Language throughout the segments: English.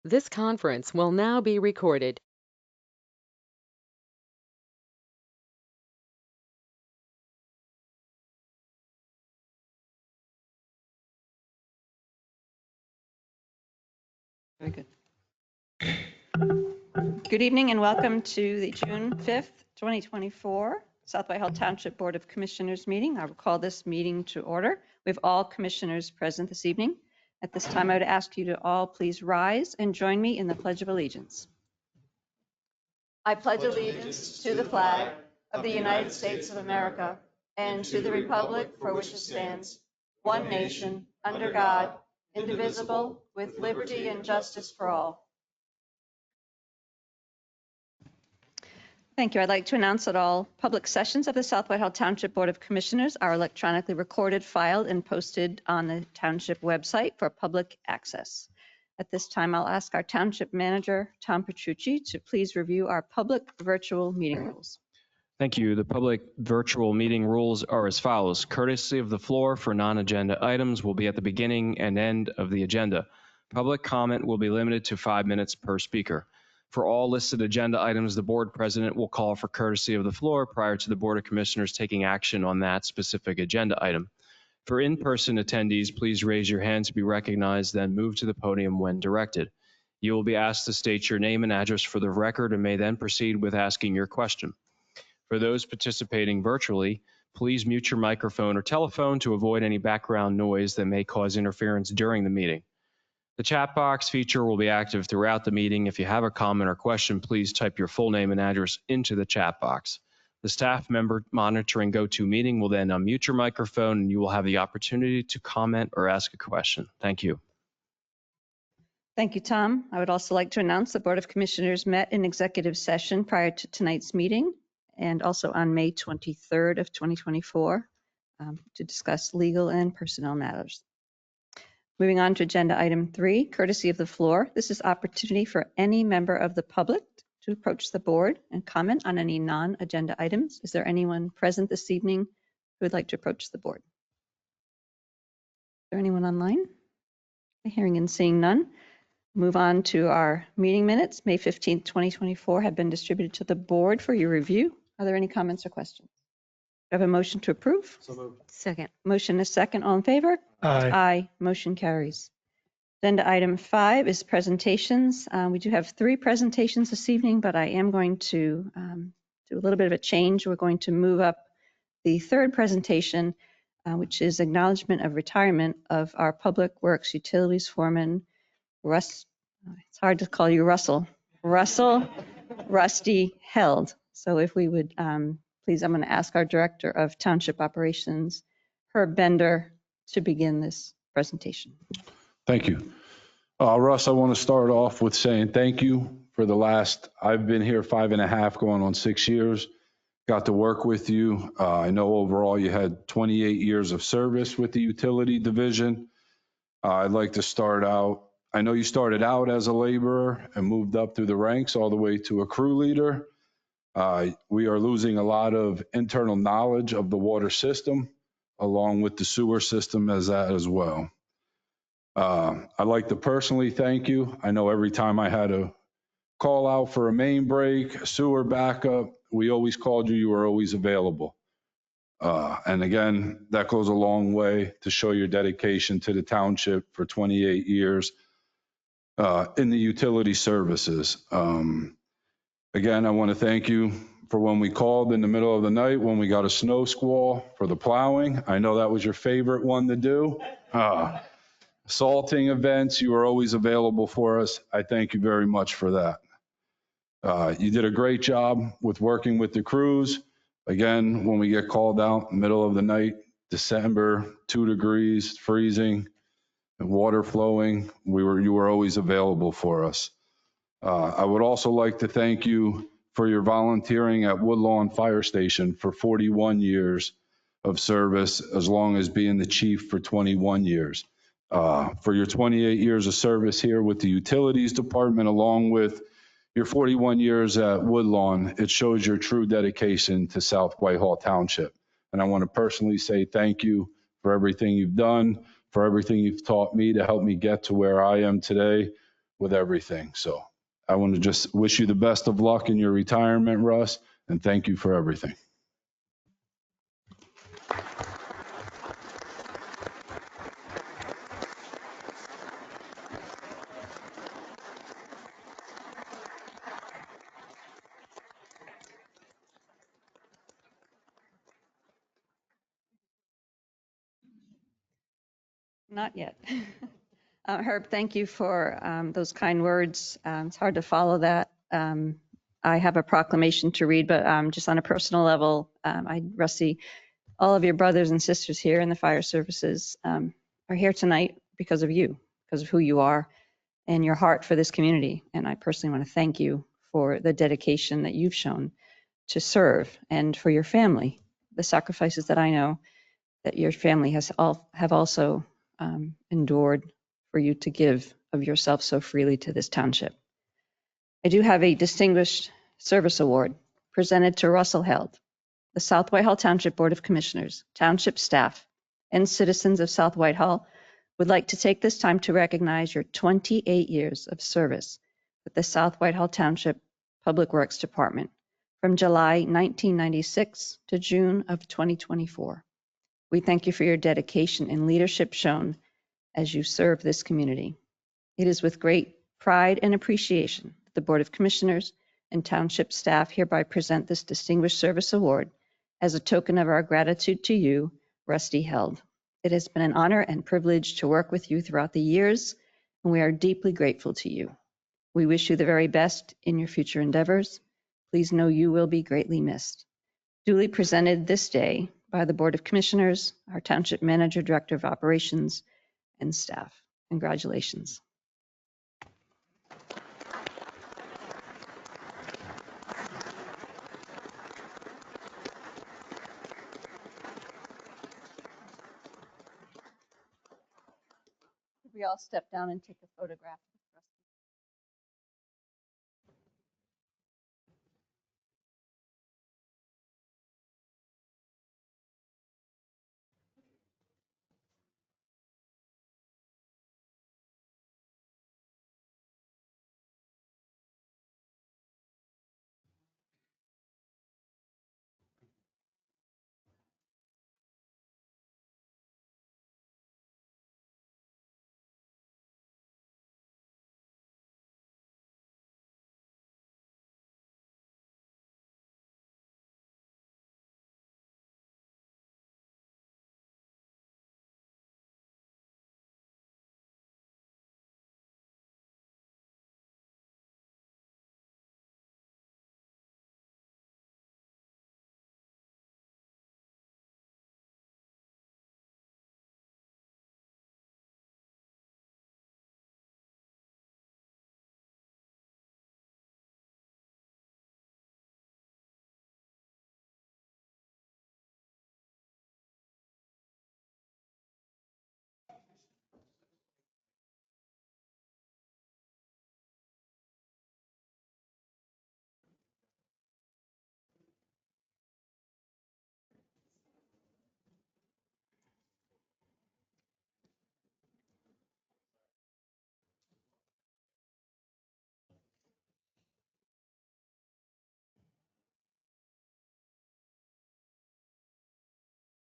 This conference will now be recorded. Very good. Good evening and welcome to the June 5th, 2024 South Whitehall Township Board of Commissioners meeting. I will call this meeting to order. We have all commissioners present this evening. At this time, I would ask you to all please rise and join me in the Pledge of Allegiance. I pledge allegiance to the flag of the United States of America and to the republic for which it stands, one nation, under God, indivisible, with liberty and justice for all. Thank you. I'd like to announce that all public sessions of the South Whitehall Township Board of Commissioners are electronically recorded, filed, and posted on the Township website for public access. At this time, I'll ask our Township Manager, Tom Petrucci, to please review our public virtual meeting rules. Thank you. The public virtual meeting rules are as follows. Courtesy of the floor for non-agenda items will be at the beginning and end of the agenda. Public comment will be limited to 5 minutes per speaker. For all listed agenda items, the board president will call for courtesy of the floor prior to the Board of Commissioners taking action on that specific agenda item. For in-person attendees, please raise your hand to be recognized, then move to the podium when directed. You will be asked to state your name and address for the record and may then proceed with asking your question. For those participating virtually, please mute your microphone or telephone to avoid any background noise that may cause interference during the meeting. The chat box feature will be active throughout the meeting. If you have a comment or question, please type your full name and address into the chat box. The staff member monitoring GoToMeeting will then unmute your microphone and you will have the opportunity to comment or ask a question. Thank you. Thank you, Tom. I would also like to announce the Board of Commissioners met in executive session prior to tonight's meeting and also on May 23rd of 2024 to discuss legal and personnel matters. Moving on to agenda item 3, courtesy of the floor. This is opportunity for any member of the public to approach the board and comment on any non-agenda items. Is there anyone present this evening who would like to approach the board? Is there anyone online? Hearing and seeing none. Move on to our meeting minutes. May 15th, 2024 have been distributed to the board for your review. Are there any comments or questions? Do I have a motion to approve? So moved. Second. Motion is second. All in favor? Aye. Aye. Motion carries. Agenda item 5 is presentations. We do have 3 presentations this evening, but I am going to do a little bit of a change. We're going to move up the 3rd presentation, which is acknowledgement of retirement of our Public Works Utilities Foreman, it's hard to call you Russell Rusty Held. So if we would please, I'm going to ask our Director of Township Operations, Herb Bender, to begin this presentation. Thank you. Russ, I want to start off with saying thank you for the last, I've been here 5.5, going on 6 years. Got to work with you. I know overall you had 28 years of service with the utility division. I'd like to start out, I know you started out as a laborer and moved up through the ranks all the way to a crew leader. We are losing a lot of internal knowledge of the water system, along with the sewer system as well. I'd like to personally thank you. I know every time I had a call out for a main break, a sewer backup, we always called you. You were always available. And again, that goes a long way to show your dedication to the township for 28 years in the utility services. Again, I want to thank you for when we called in the middle of the night when we got a snow squall for the plowing. I know that was your favorite one to do. Salting events, you were always available for us. I thank you very much for that. You did a great job with working with the crews. Again, when we get called out in the middle of the night, December, 2 degrees, freezing, and water flowing, you were always available for us. I would also like to thank you for your volunteering at Woodlawn Fire Station for 41 years of service, as long as being the chief for 21 years. For your 28 years of service here with the Utilities Department, along with your 41 years at Woodlawn, it shows your true dedication to South Whitehall Township. And I want to personally say thank you for everything you've done, for everything you've taught me to help me get to where I am today with everything. So I want to just wish you the best of luck in your retirement, Russ, and thank you for everything. Not yet. Herb, thank you for those kind words. It's hard to follow that. I have a proclamation to read, but just on a personal level, Rusty, all of your brothers and sisters here in the fire services are here tonight because of you, because of who you are and your heart for this community. And I personally want to thank you for the dedication that you've shown to serve and for your family, the sacrifices that I know that your family have also endured for you to give of yourself so freely to this township. I do have a Distinguished Service Award presented to Russell Held, the South Whitehall Township Board of Commissioners, township staff, and citizens of South Whitehall would like to take this time to recognize your 28 years of service with the South Whitehall Township Public Works Department from July 1996 to June of 2024. We thank you for your dedication and leadership shown as you serve this community. It is with great pride and appreciation that the Board of Commissioners and Township staff hereby present this Distinguished Service Award as a token of our gratitude to you, Rusty Held. It has been an honor and privilege to work with you throughout the years, and we are deeply grateful to you. We wish you the very best in your future endeavors. Please know you will be greatly missed. Duly presented this day by the Board of Commissioners, our Township Manager, Director of Operations, and staff. Congratulations. We all step down and take a photograph.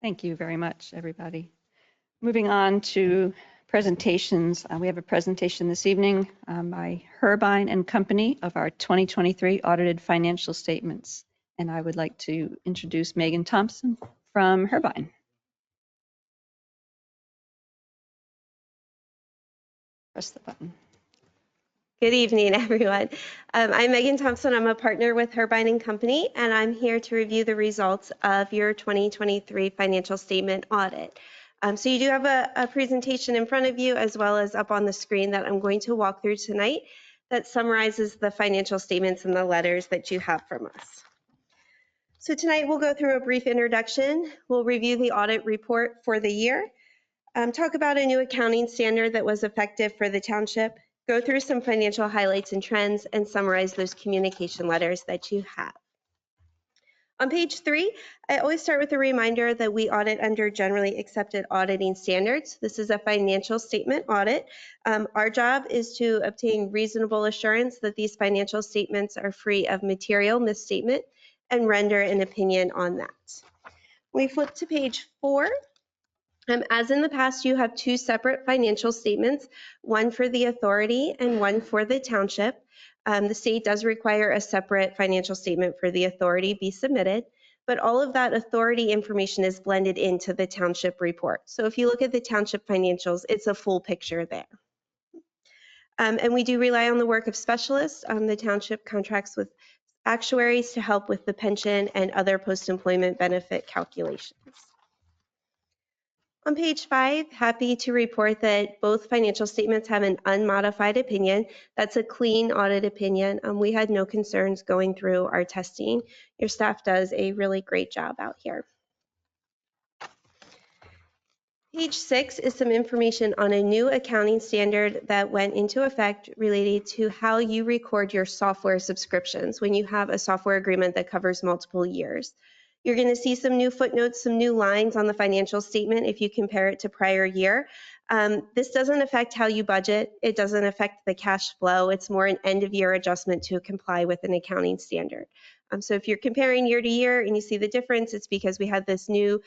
Thank you very much, everybody. Moving on to presentations. We have a presentation this evening by Herbine and Company of our 2023 audited financial statements. And I would like to introduce Megan Thompson from Herbine. Press the button. Good evening, everyone. I'm Megan Thompson. I'm a partner with Herbine and Company, and I'm here to review the results of your 2023 financial statement audit. So you do have a presentation in front of you, as well as up on the screen, that I'm going to walk through tonight that summarizes the financial statements and the letters that you have from us. So tonight we'll go through a brief introduction. We'll review the audit report for the year, talk about a new accounting standard that was effective for the township, go through some financial highlights and trends, and summarize those communication letters that you have. On page 3, I always start with a reminder that we audit under generally accepted auditing standards. This is a financial statement audit. Our job is to obtain reasonable assurance that these financial statements are free of material misstatement and render an opinion on that. We flip to page 4. As in the past, you have 2 separate financial statements, one for the authority and one for the township. The state does require a separate financial statement for the authority be submitted, but all of that authority information is blended into the township report. So if you look at the township financials, it's a full picture there. And we do rely on the work of specialists. The township contracts with actuaries to help with the pension and other post-employment benefit calculations. On page 5, happy to report that both financial statements have an unmodified opinion. That's a clean audit opinion. We had no concerns going through our testing. Your staff does a really great job out here. Page 6 is some information on a new accounting standard that went into effect related to how you record your software subscriptions when you have a software agreement that covers multiple years. You're going to see some new footnotes, some new lines on the financial statement if you compare it to prior year. This doesn't affect how you budget. It doesn't affect the cash flow. It's more an end of year adjustment to comply with an accounting standard. So if you're comparing year to year and you see the difference, it's because we had this new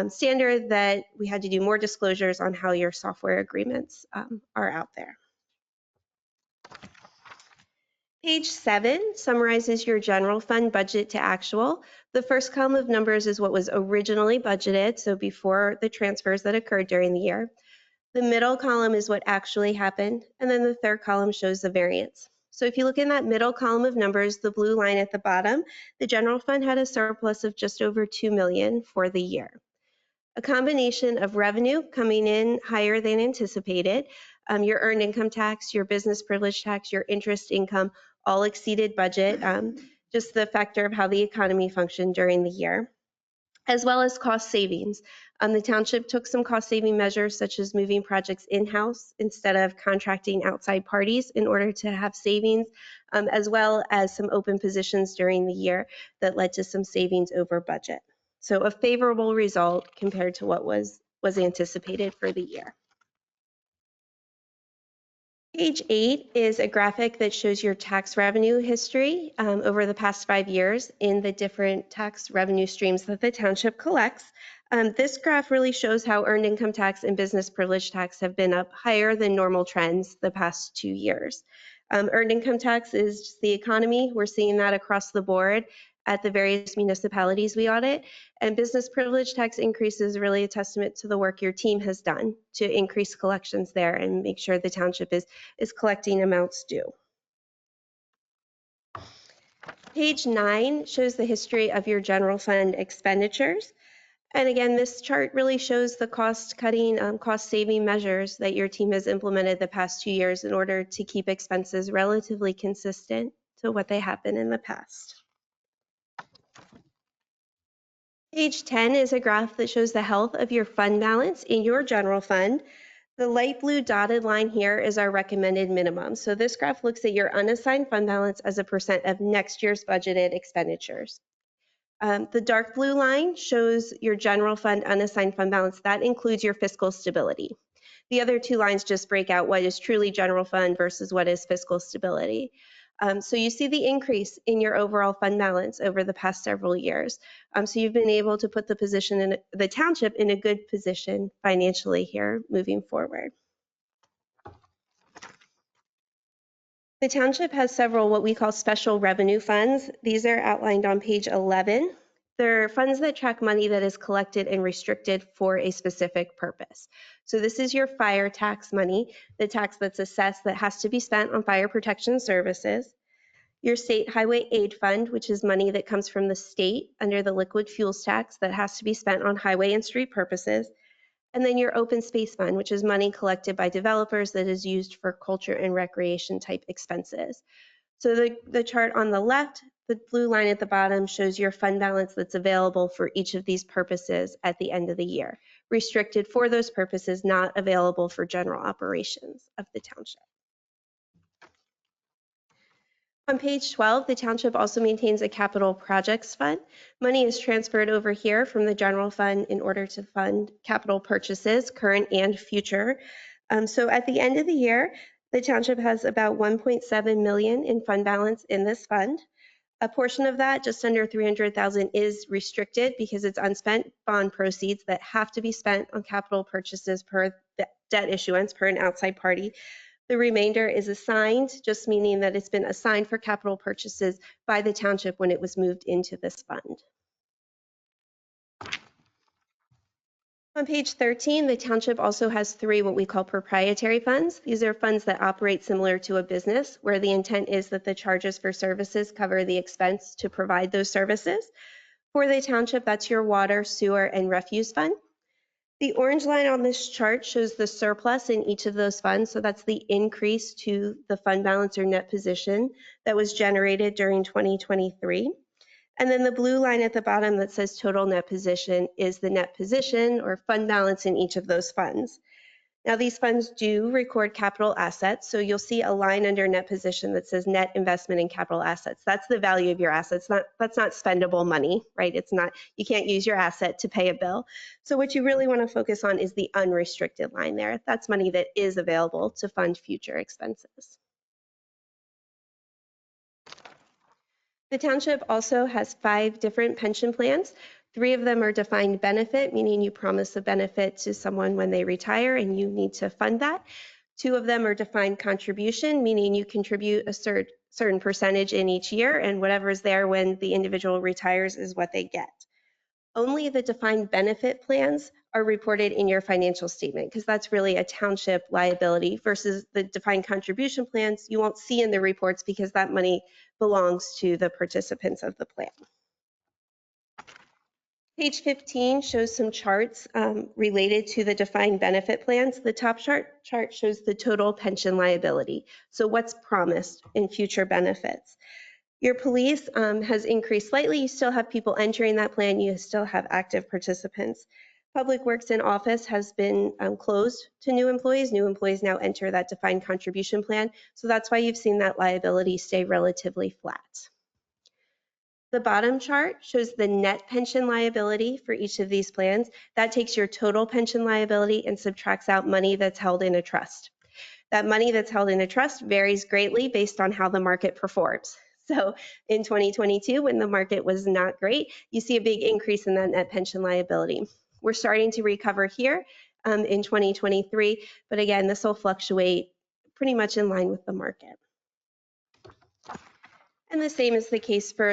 standard that we had to do more disclosures on how your software agreements are out there. Page 7 summarizes your general fund budget to actual. The first column of numbers is what was originally budgeted, so before the transfers that occurred during the year. The middle column is what actually happened, and then the third column shows the variance. So if you look in that middle column of numbers, the blue line at the bottom, the general fund had a surplus of just over $2 million for the year. A combination of revenue coming in higher than anticipated, your earned income tax, your business privilege tax, your interest income, all exceeded budget, just the factor of how the economy functioned during the year, as well as cost savings. The township took some cost saving measures such as moving projects in-house instead of contracting outside parties in order to have savings, as well as some open positions during the year that led to some savings over budget. So a favorable result compared to what was anticipated for the year. Page 8 is a graphic that shows your tax revenue history over the past 5 years in the different tax revenue streams that the township collects. This graph really shows how earned income tax and business privilege tax have been up higher than normal trends the past 2 years. Earned income tax is just the economy. We're seeing that across the board at the various municipalities we audit. And business privilege tax increase is really a testament to the work your team has done to increase collections there and make sure the township is collecting amounts due. Page 9 shows the history of your general fund expenditures. And again, this chart really shows the cost-cutting, cost-saving measures that your team has implemented the past 2 years in order to keep expenses relatively consistent to what they have been in the past. Page 10 is a graph that shows the health of your fund balance in your general fund. The light blue dotted line here is our recommended minimum. So this graph looks at your unassigned fund balance as a percent of next year's budgeted expenditures. The dark blue line shows your general fund unassigned fund balance. That includes your fiscal stability. The other 2 lines just break out what is truly general fund versus what is fiscal stability. So you see the increase in your overall fund balance over the past several years. So you've been able to put the position in the township in a good position financially here moving forward. The township has several what we call special revenue funds. These are outlined on page 11. They're funds that track money that is collected and restricted for a specific purpose. So this is your fire tax money, the tax that's assessed that has to be spent on fire protection services. Your state highway aid fund, which is money that comes from the state under the liquid fuels tax that has to be spent on highway and street purposes. And then your open space fund, which is money collected by developers that is used for culture and recreation type expenses. So the chart on the left, the blue line at the bottom shows your fund balance that's available for each of these purposes at the end of the year. Restricted for those purposes, not available for general operations of the township. On page 12, the township also maintains a capital projects fund. Money is transferred over here from the general fund in order to fund capital purchases, current and future. So at the end of the year, the township has about 1.7 million in fund balance in this fund. A portion of that, just under 300,000, is restricted because it's unspent bond proceeds that have to be spent on capital purchases per debt issuance per an outside party. The remainder is assigned, just meaning that it's been assigned for capital purchases by the township when it was moved into this fund. On page 13, the township also has 3 what we call proprietary funds. These are funds that operate similar to a business, where the intent is that the charges for services cover the expense to provide those services. For the township, that's your water, sewer, and refuse fund. The orange line on this chart shows the surplus in each of those funds. So that's the increase to the fund balance or net position that was generated during 2023. And then the blue line at the bottom that says total net position is the net position or fund balance in each of those funds. Now, these funds do record capital assets. So you'll see a line under net position that says net investment in capital assets. That's the value of your assets. That's not spendable money, right? It's not, you can't use your asset to pay a bill. So what you really want to focus on is the unrestricted line there. That's money that is available to fund future expenses. The township also has 5 different pension plans. 3 of them are defined benefit, meaning you promise a benefit to someone when they retire and you need to fund that. 2 of them are defined contribution, meaning you contribute a certain percentage in each year, and whatever is there when the individual retires is what they get. Only the defined benefit plans are reported in your financial statement because that's really a township liability versus the defined contribution plans you won't see in the reports because that money belongs to the participants of the plan. Page 15 shows some charts related to the defined benefit plans. The top chart shows the total pension liability. So what's promised in future benefits. Your police has increased slightly. You still have people entering that plan. You still have active participants. Public Works in office has been closed to new employees. New employees now enter that defined contribution plan. So that's why you've seen that liability stay relatively flat. The bottom chart shows the net pension liability for each of these plans. That takes your total pension liability and subtracts out money that's held in a trust. That money that's held in a trust varies greatly based on how the market performs. So in 2022, when the market was not great, you see a big increase in that net pension liability. We're starting to recover here in 2023, but again, this will fluctuate pretty much in line with the market. And the same is the case for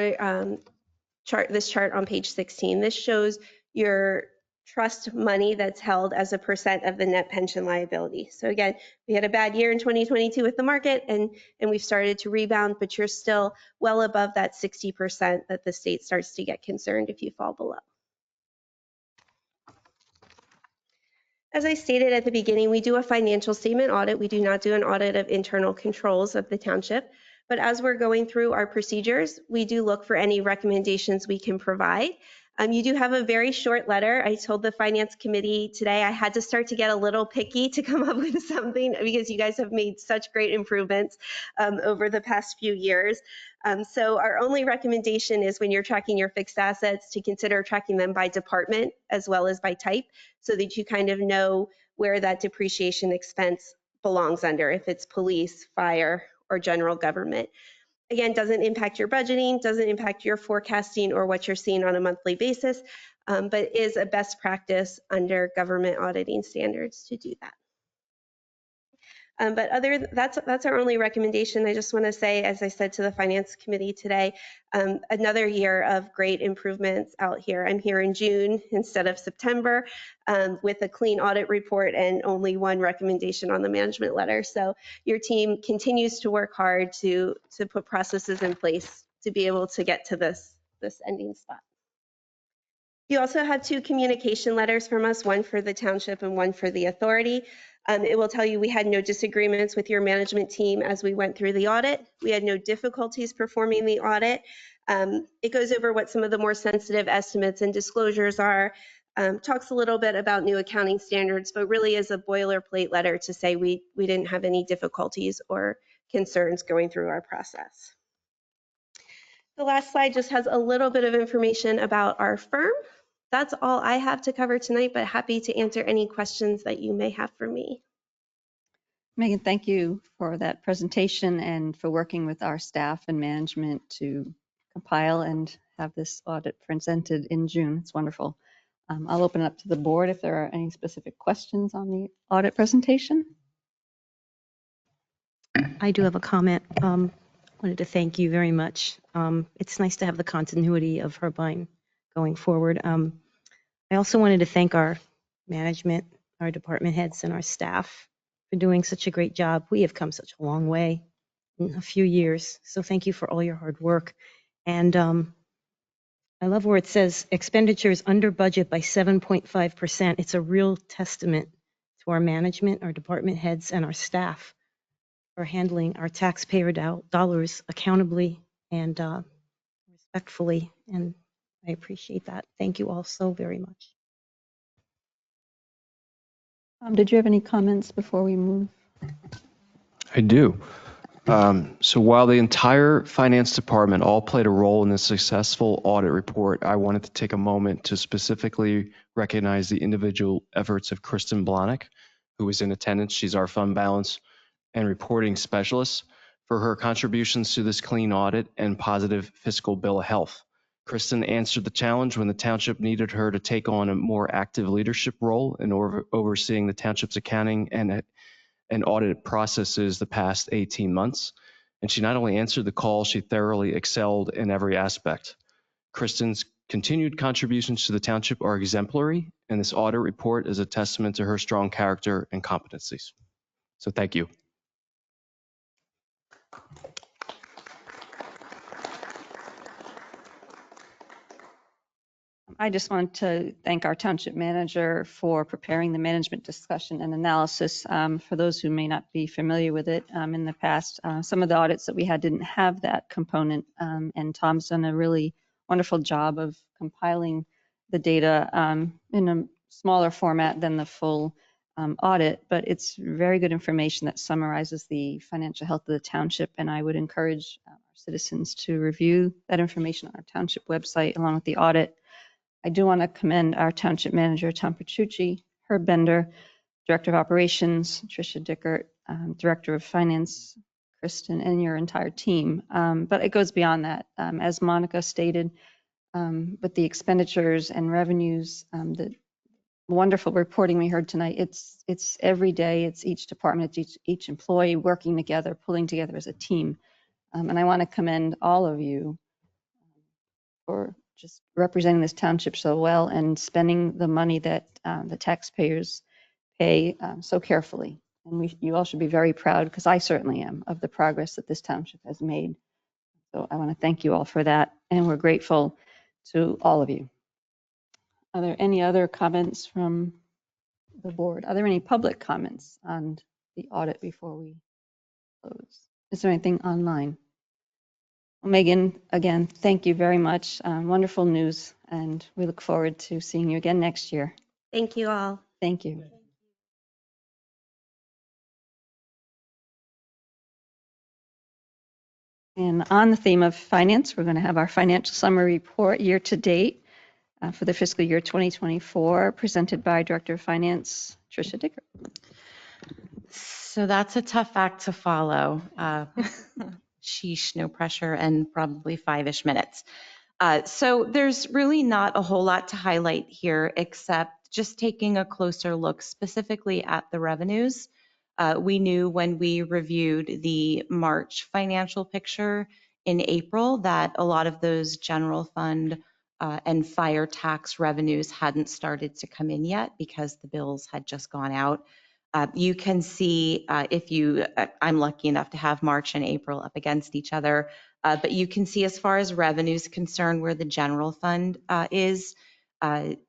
this chart on page 16. This shows your trust money that's held as a percent of the net pension liability. So again, we had a bad year in 2022 with the market and we've started to rebound, but you're still well above that 60% that the state starts to get concerned if you fall below. As I stated at the beginning, we do a financial statement audit. We do not do an audit of internal controls of the township. But as we're going through our procedures, we do look for any recommendations we can provide. You do have a very short letter. I told the finance committee today I had to start to get a little picky to come up with something because you guys have made such great improvements over the past few years. So our only recommendation is when you're tracking your fixed assets to consider tracking them by department as well as by type so that you kind of know where that depreciation expense belongs under, if it's police, fire, or general government. Again, doesn't impact your budgeting, doesn't impact your forecasting or what you're seeing on a monthly basis, but is a best practice under government auditing standards to do that. But that's our only recommendation. I just want to say, as I said to the finance committee today, another year of great improvements out here. I'm here in June instead of September with a clean audit report and only one recommendation on the management letter. So your team continues to work hard to put processes in place to be able to get to this ending spot. You also have 2 communication letters from us, one for the township and one for the authority. It will tell you we had no disagreements with your management team as we went through the audit. We had no difficulties performing the audit. It goes over what some of the more sensitive estimates and disclosures are, talks a little bit about new accounting standards, but really is a boilerplate letter to say we didn't have any difficulties or concerns going through our process. The last slide just has a little bit of information about our firm. That's all I have to cover tonight, but happy to answer any questions that you may have for me. Megan, thank you for that presentation and for working with our staff and management to compile and have this audit presented in June. It's wonderful. I'll open it up to the board if there are any specific questions on the audit presentation. I do have a comment. Wanted to thank you very much. It's nice to have the continuity of Herbine going forward. I also wanted to thank our management, our department heads, and our staff for doing such a great job. We have come such a long way in a few years. So thank you for all your hard work. And I love where it says expenditures under budget by 7.5%. It's a real testament to our management, our department heads, and our staff for handling our taxpayer dollars accountably and respectfully. And I appreciate that. Thank you all so very much. Did you have any comments before we move? I do. So while the entire finance department all played a role in the successful audit report, I wanted to take a moment to specifically recognize the individual efforts of Kristen Blahnik, who was in attendance. She's our fund balance and reporting specialist, for her contributions to this clean audit and positive fiscal bill of health. Kristen answered the challenge when the township needed her to take on a more active leadership role in overseeing the township's accounting and audit processes the past 18 months. And she not only answered the call, she thoroughly excelled in every aspect. Kristen's continued contributions to the township are exemplary, and this audit report is a testament to her strong character and competencies. So thank you. I just want to thank our township manager for preparing the management discussion and analysis. For those who may not be familiar with it, in the past, some of the audits that we had didn't have that component, and Tom's done a really wonderful job of compiling the data in a smaller format than the full audit, but it's very good information that summarizes the financial health of the township, and I would encourage our citizens to review that information on our township website along with the audit. I do want to commend our township manager, Tom Petrucci, Herb Bender, Director of Operations, Tricia Dickert, Director of Finance, Kristen, and your entire team. But it goes beyond that. As Monica stated, with the expenditures and revenues, the wonderful reporting we heard tonight, it's every day, it's each department, it's each employee working together, pulling together as a team. And I want to commend all of you for just representing this township so well and spending the money that the taxpayers pay so carefully. And you all should be very proud, because I certainly am, of the progress that this township has made. So I want to thank you all for that, and we're grateful to all of you. Are there any other comments from the board? Are there any public comments on the audit before we close? Is there anything online? Megan, again, thank you very much. Wonderful news, and we look forward to seeing you again next year. Thank you all. Thank you. And on the theme of finance, we're going to have our financial summary report year to date for the fiscal year 2024, presented by Director of Finance, Tricia Dickert. So that's a tough act to follow. Sheesh, no pressure, and probably 5-ish minutes. So there's really not a whole lot to highlight here, except just taking a closer look specifically at the revenues. We knew when we reviewed the March financial picture in April that a lot of those general fund and fire tax revenues hadn't started to come in yet because the bills had just gone out. You can see I'm lucky enough to have March and April up against each other, but you can see as far as revenue is concerned where the general fund is.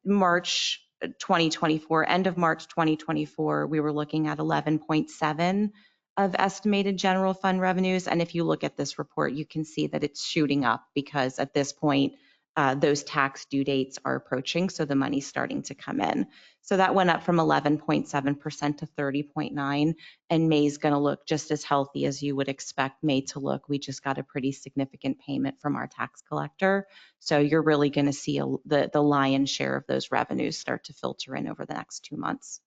March 2024, end of March 2024, we were looking at 11.7 of estimated general fund revenues. And if you look at this report, you can see that it's shooting up because at this point, those tax due dates are approaching, so the money's starting to come in. So that went up from 11.7% to 30.9%, and May's going to look just as healthy as you would expect May to look. We just got a pretty significant payment from our tax collector, so you're really going to see the lion's share of those revenues start to filter in over the next 2 months.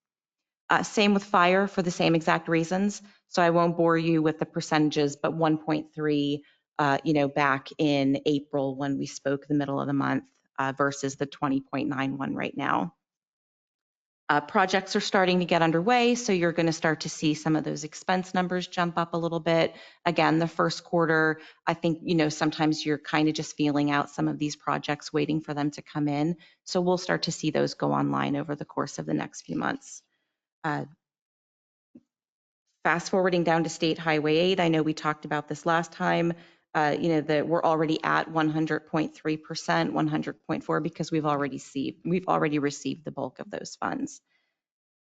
Same with fire for the same exact reasons. So I won't bore you with the percentages, but 1.3, back in April when we spoke the middle of the month versus the 20.91 right now. Projects are starting to get underway, so you're going to start to see some of those expense numbers jump up a little bit. Again, the first quarter, I think, sometimes you're kind of just feeling out some of these projects, waiting for them to come in. So we'll start to see those go online over the course of the next few months. Fast forwarding down to State Highway 8, I know we talked about this last time, that we're already at 100.3%, 100.4 because we've already received the bulk of those funds.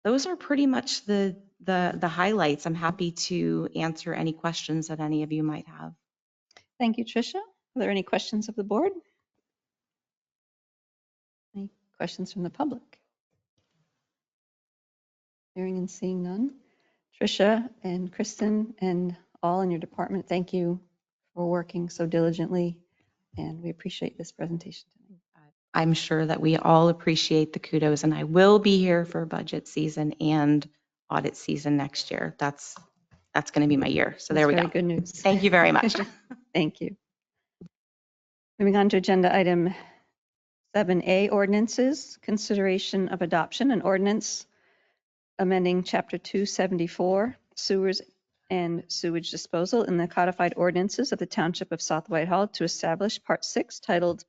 Those are pretty much the highlights. I'm happy to answer any questions that any of you might have. Thank you, Tricia. Are there any questions of the board? Any questions from the public? Hearing and seeing none. Tricia and Kristen and all in your department, thank you for working so diligently, and we appreciate this presentation tonight. I'm sure that we all appreciate the kudos, and I will be here for budget season and audit season next year. That's going to be my year. So there we go. Very good news. Thank you very much. Thank you. Moving on to agenda item 7A, ordinances, consideration of adoption and ordinance amending Chapter 274, sewers and sewage disposal in the codified ordinances of the Township of South Whitehall to establish Part 6 titled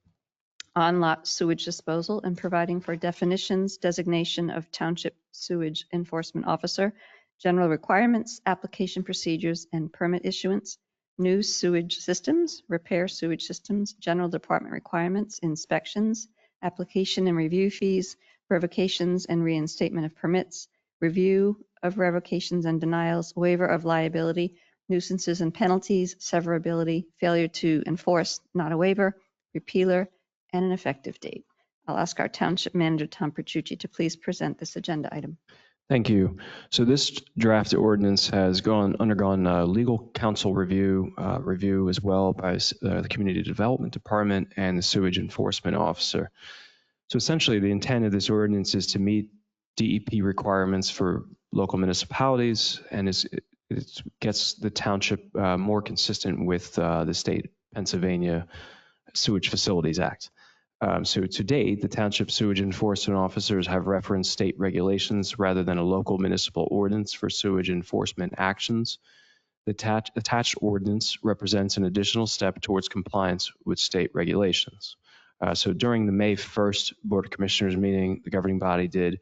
On-Lot Sewage Disposal and providing for definitions, designation of Township Sewage Enforcement Officer, general requirements, application procedures, and permit issuance, new sewage systems, repair sewage systems, general department requirements, inspections, application and review fees, revocations and reinstatement of permits, review of revocations and denials, waiver of liability, nuisances and penalties, severability, failure to enforce, not a waiver, repealer, and an effective date. I'll ask our Township Manager, Tom Pertucci, to please present this agenda item. Thank you. So this draft ordinance has undergone legal counsel review as well by the Community Development Department and the Sewage Enforcement Officer. So essentially, the intent of this ordinance is to meet DEP requirements for local municipalities, and it gets the township more consistent with the state Pennsylvania Sewage Facilities Act. So to date, the township sewage enforcement officers have referenced state regulations rather than a local municipal ordinance for sewage enforcement actions. The attached ordinance represents an additional step towards compliance with state regulations. So during the May 1st Board of Commissioners meeting, the governing body did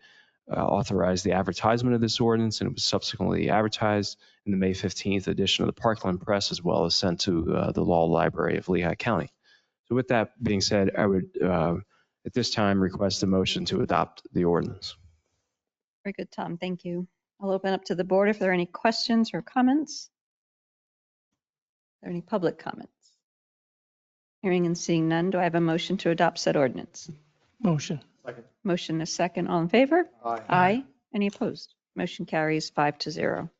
authorize the advertisement of this ordinance, and it was subsequently advertised in the May 15th edition of the Parkland Press, as well as sent to the Law Library of Lehigh County. So with that being said, I would, at this time, request a motion to adopt the ordinance. Very good, Tom. Thank you. I'll open up to the board if there are any questions or comments. Are there any public comments? Hearing and seeing none, do I have a motion to adopt said ordinance? Motion. Second. Motion is second. All in favor? Aye. Aye. Any opposed? Motion carries 5-0.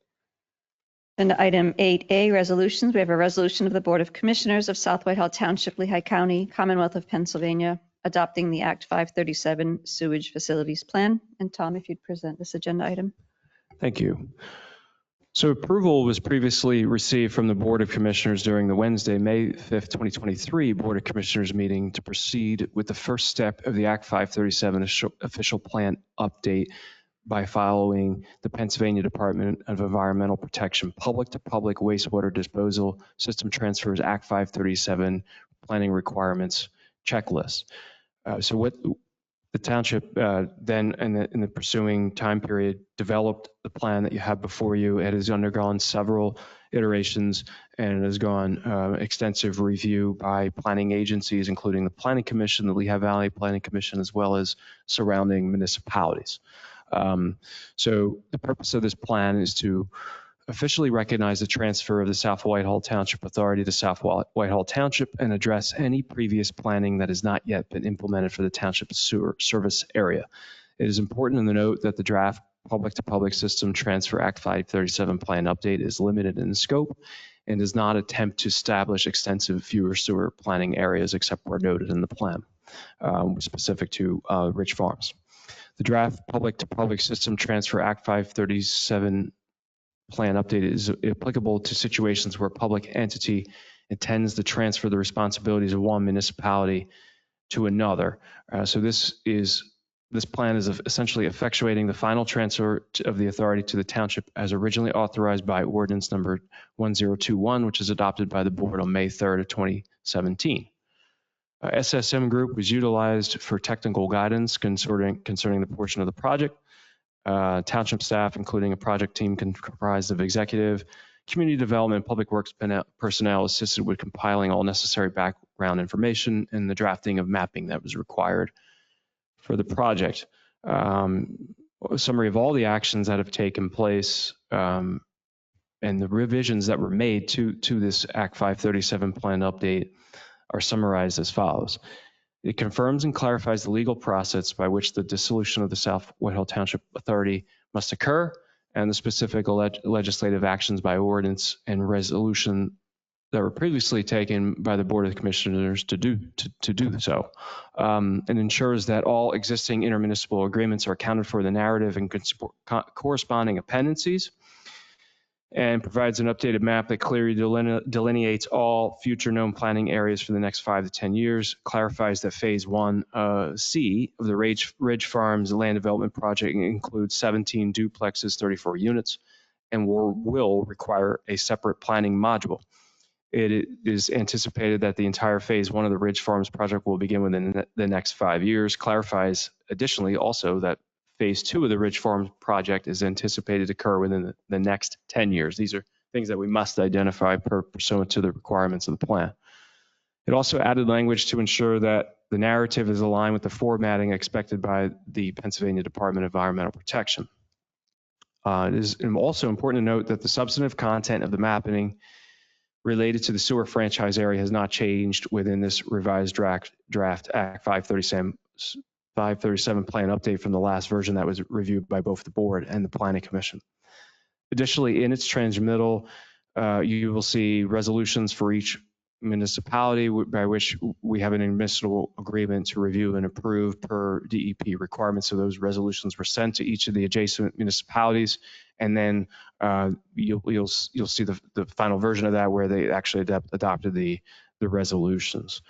Agenda item 8A, resolutions. We have a resolution of the Board of Commissioners of South Whitehall Township, Lehigh County, Commonwealth of Pennsylvania, adopting the Act 537 Sewage Facilities Plan. And Tom, if you'd present this agenda item. Thank you. So approval was previously received from the Board of Commissioners during the Wednesday, May 5th, 2023 Board of Commissioners meeting to proceed with the first step of the Act 537 official plan update by following the Pennsylvania Department of Environmental Protection Public-to-Public Wastewater Disposal System Transfers Act 537 Planning Requirements Checklist. So what the township then in the pursuing time period developed the plan that you have before you. It has undergone several iterations and it has gone extensive review by planning agencies, including the Planning Commission, the Lehigh Valley Planning Commission, as well as surrounding municipalities. So the purpose of this plan is to officially recognize the transfer of the South Whitehall Township Authority to South Whitehall Township and address any previous planning that has not yet been implemented for the township sewer service area. It is important to note that the draft Public-to-Public System Transfer Act 537 plan update is limited in scope and does not attempt to establish extensive sewer planning areas except where noted in the plan, specific to Rich Farms. The draft Public-to-Public System Transfer Act 537 plan update is applicable to situations where a public entity intends to transfer the responsibilities of one municipality to another. So this plan is essentially effectuating the final transfer of the authority to the township as originally authorized by ordinance number 1021, which is adopted by the board on May 3rd of 2017. SSM Group was utilized for technical guidance concerning the portion of the project. Township staff, including a project team comprised of executive, community development, and public works personnel, assisted with compiling all necessary background information and the drafting of mapping that was required for the project. A summary of all the actions that have taken place and the revisions that were made to this Act 537 plan update are summarized as follows. It confirms and clarifies the legal process by which the dissolution of the South Whitehall Township Authority must occur and the specific legislative actions by ordinance and resolution that were previously taken by the Board of Commissioners to do so, and ensures that all existing intermunicipal agreements are accounted for in the narrative and corresponding appendices, and provides an updated map that clearly delineates all future known planning areas for the next 5 to 10 years, clarifies that Phase 1C of the Ridge Farms land development project includes 17 duplexes, 34 units, and will require a separate planning module. It is anticipated that the entire Phase 1 of the Ridge Farms project will begin within the next 5 years. Clarifies additionally also that Phase 2 of the Ridge Farms project is anticipated to occur within the next 10 years. These are things that we must identify pursuant to the requirements of the plan. It also added language to ensure that the narrative is aligned with the formatting expected by the Pennsylvania Department of Environmental Protection. It is also important to note that the substantive content of the mapping related to the sewer franchise area has not changed within this revised draft Act 537 plan update from the last version that was reviewed by both the board and the Planning Commission. Additionally, in its transmittal, you will see resolutions for each municipality by which we have an admissible agreement to review and approve per DEP requirements. So those resolutions were sent to each of the adjacent municipalities, and then you'll see the final version of that where they actually adopted the resolutions.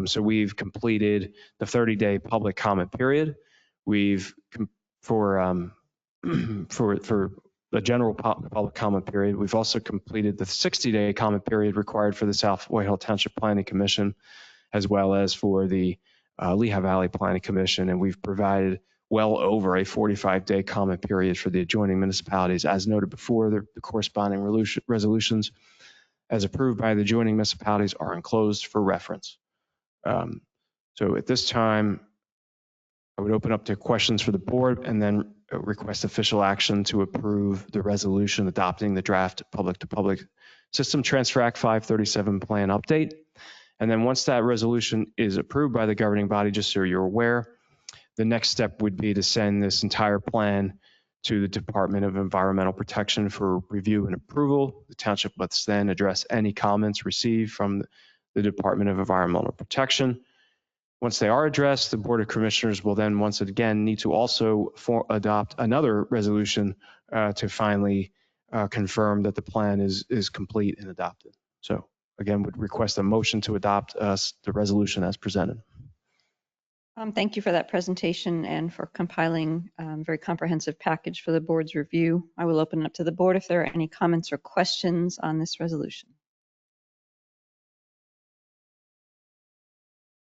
So we've completed the 30-day public comment period. We've for the general public comment period. We've also completed the 60-day comment period required for the South Whitehall Township Planning Commission, as well as for the Lehigh Valley Planning Commission, and we've provided well over a 45-day comment period for the adjoining municipalities. As noted before, the corresponding resolutions as approved by the adjoining municipalities are enclosed for reference. So at this time, I would open up to questions for the board and then request official action to approve the resolution adopting the draft Public-to-Public System Transfer Act 537 plan update. And then once that resolution is approved by the governing body, just so you're aware, the next step would be to send this entire plan to the Department of Environmental Protection for review and approval. The township must then address any comments received from the Department of Environmental Protection. Once they are addressed, the Board of Commissioners will then once again need to also adopt another resolution to finally confirm that the plan is complete and adopted. So again, would request a motion to adopt the resolution as presented. Thank you for that presentation and for compiling a very comprehensive package for the board's review. I will open it up to the board if there are any comments or questions on this resolution.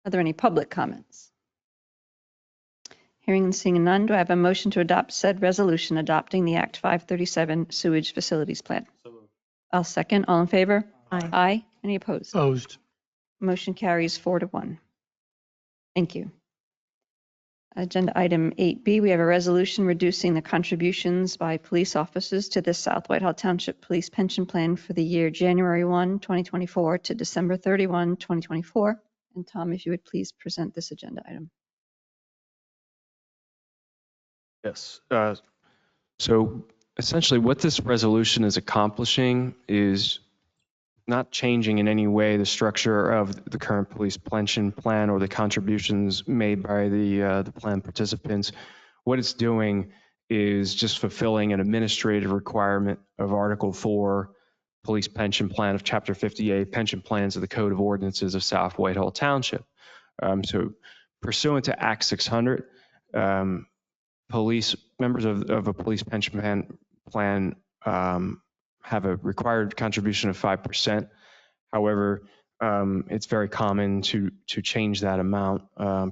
Are there any public comments? Hearing and seeing none, do I have a motion to adopt said resolution adopting the Act 537 Sewage Facilities Plan? I'll second. All in favor? Aye. Aye. Any opposed? Opposed. Motion carries 4-1. Thank you. Agenda item 8B, we have a resolution reducing the contributions by police officers to the South Whitehall Township Police Pension Plan for the year January 1, 2024 to December 31, 2024. And Tom, if you would please present this agenda item. Yes. So essentially what this resolution is accomplishing is not changing in any way the structure of the current police pension plan or the contributions made by the plan participants. What it's doing is just fulfilling an administrative requirement of Article 4 Police Pension Plan of Chapter 58 Pension Plans of the Code of Ordinances of South Whitehall Township. So pursuant to Act 600, police members of a police pension plan have a required contribution of 5%. However, it's very common to change that amount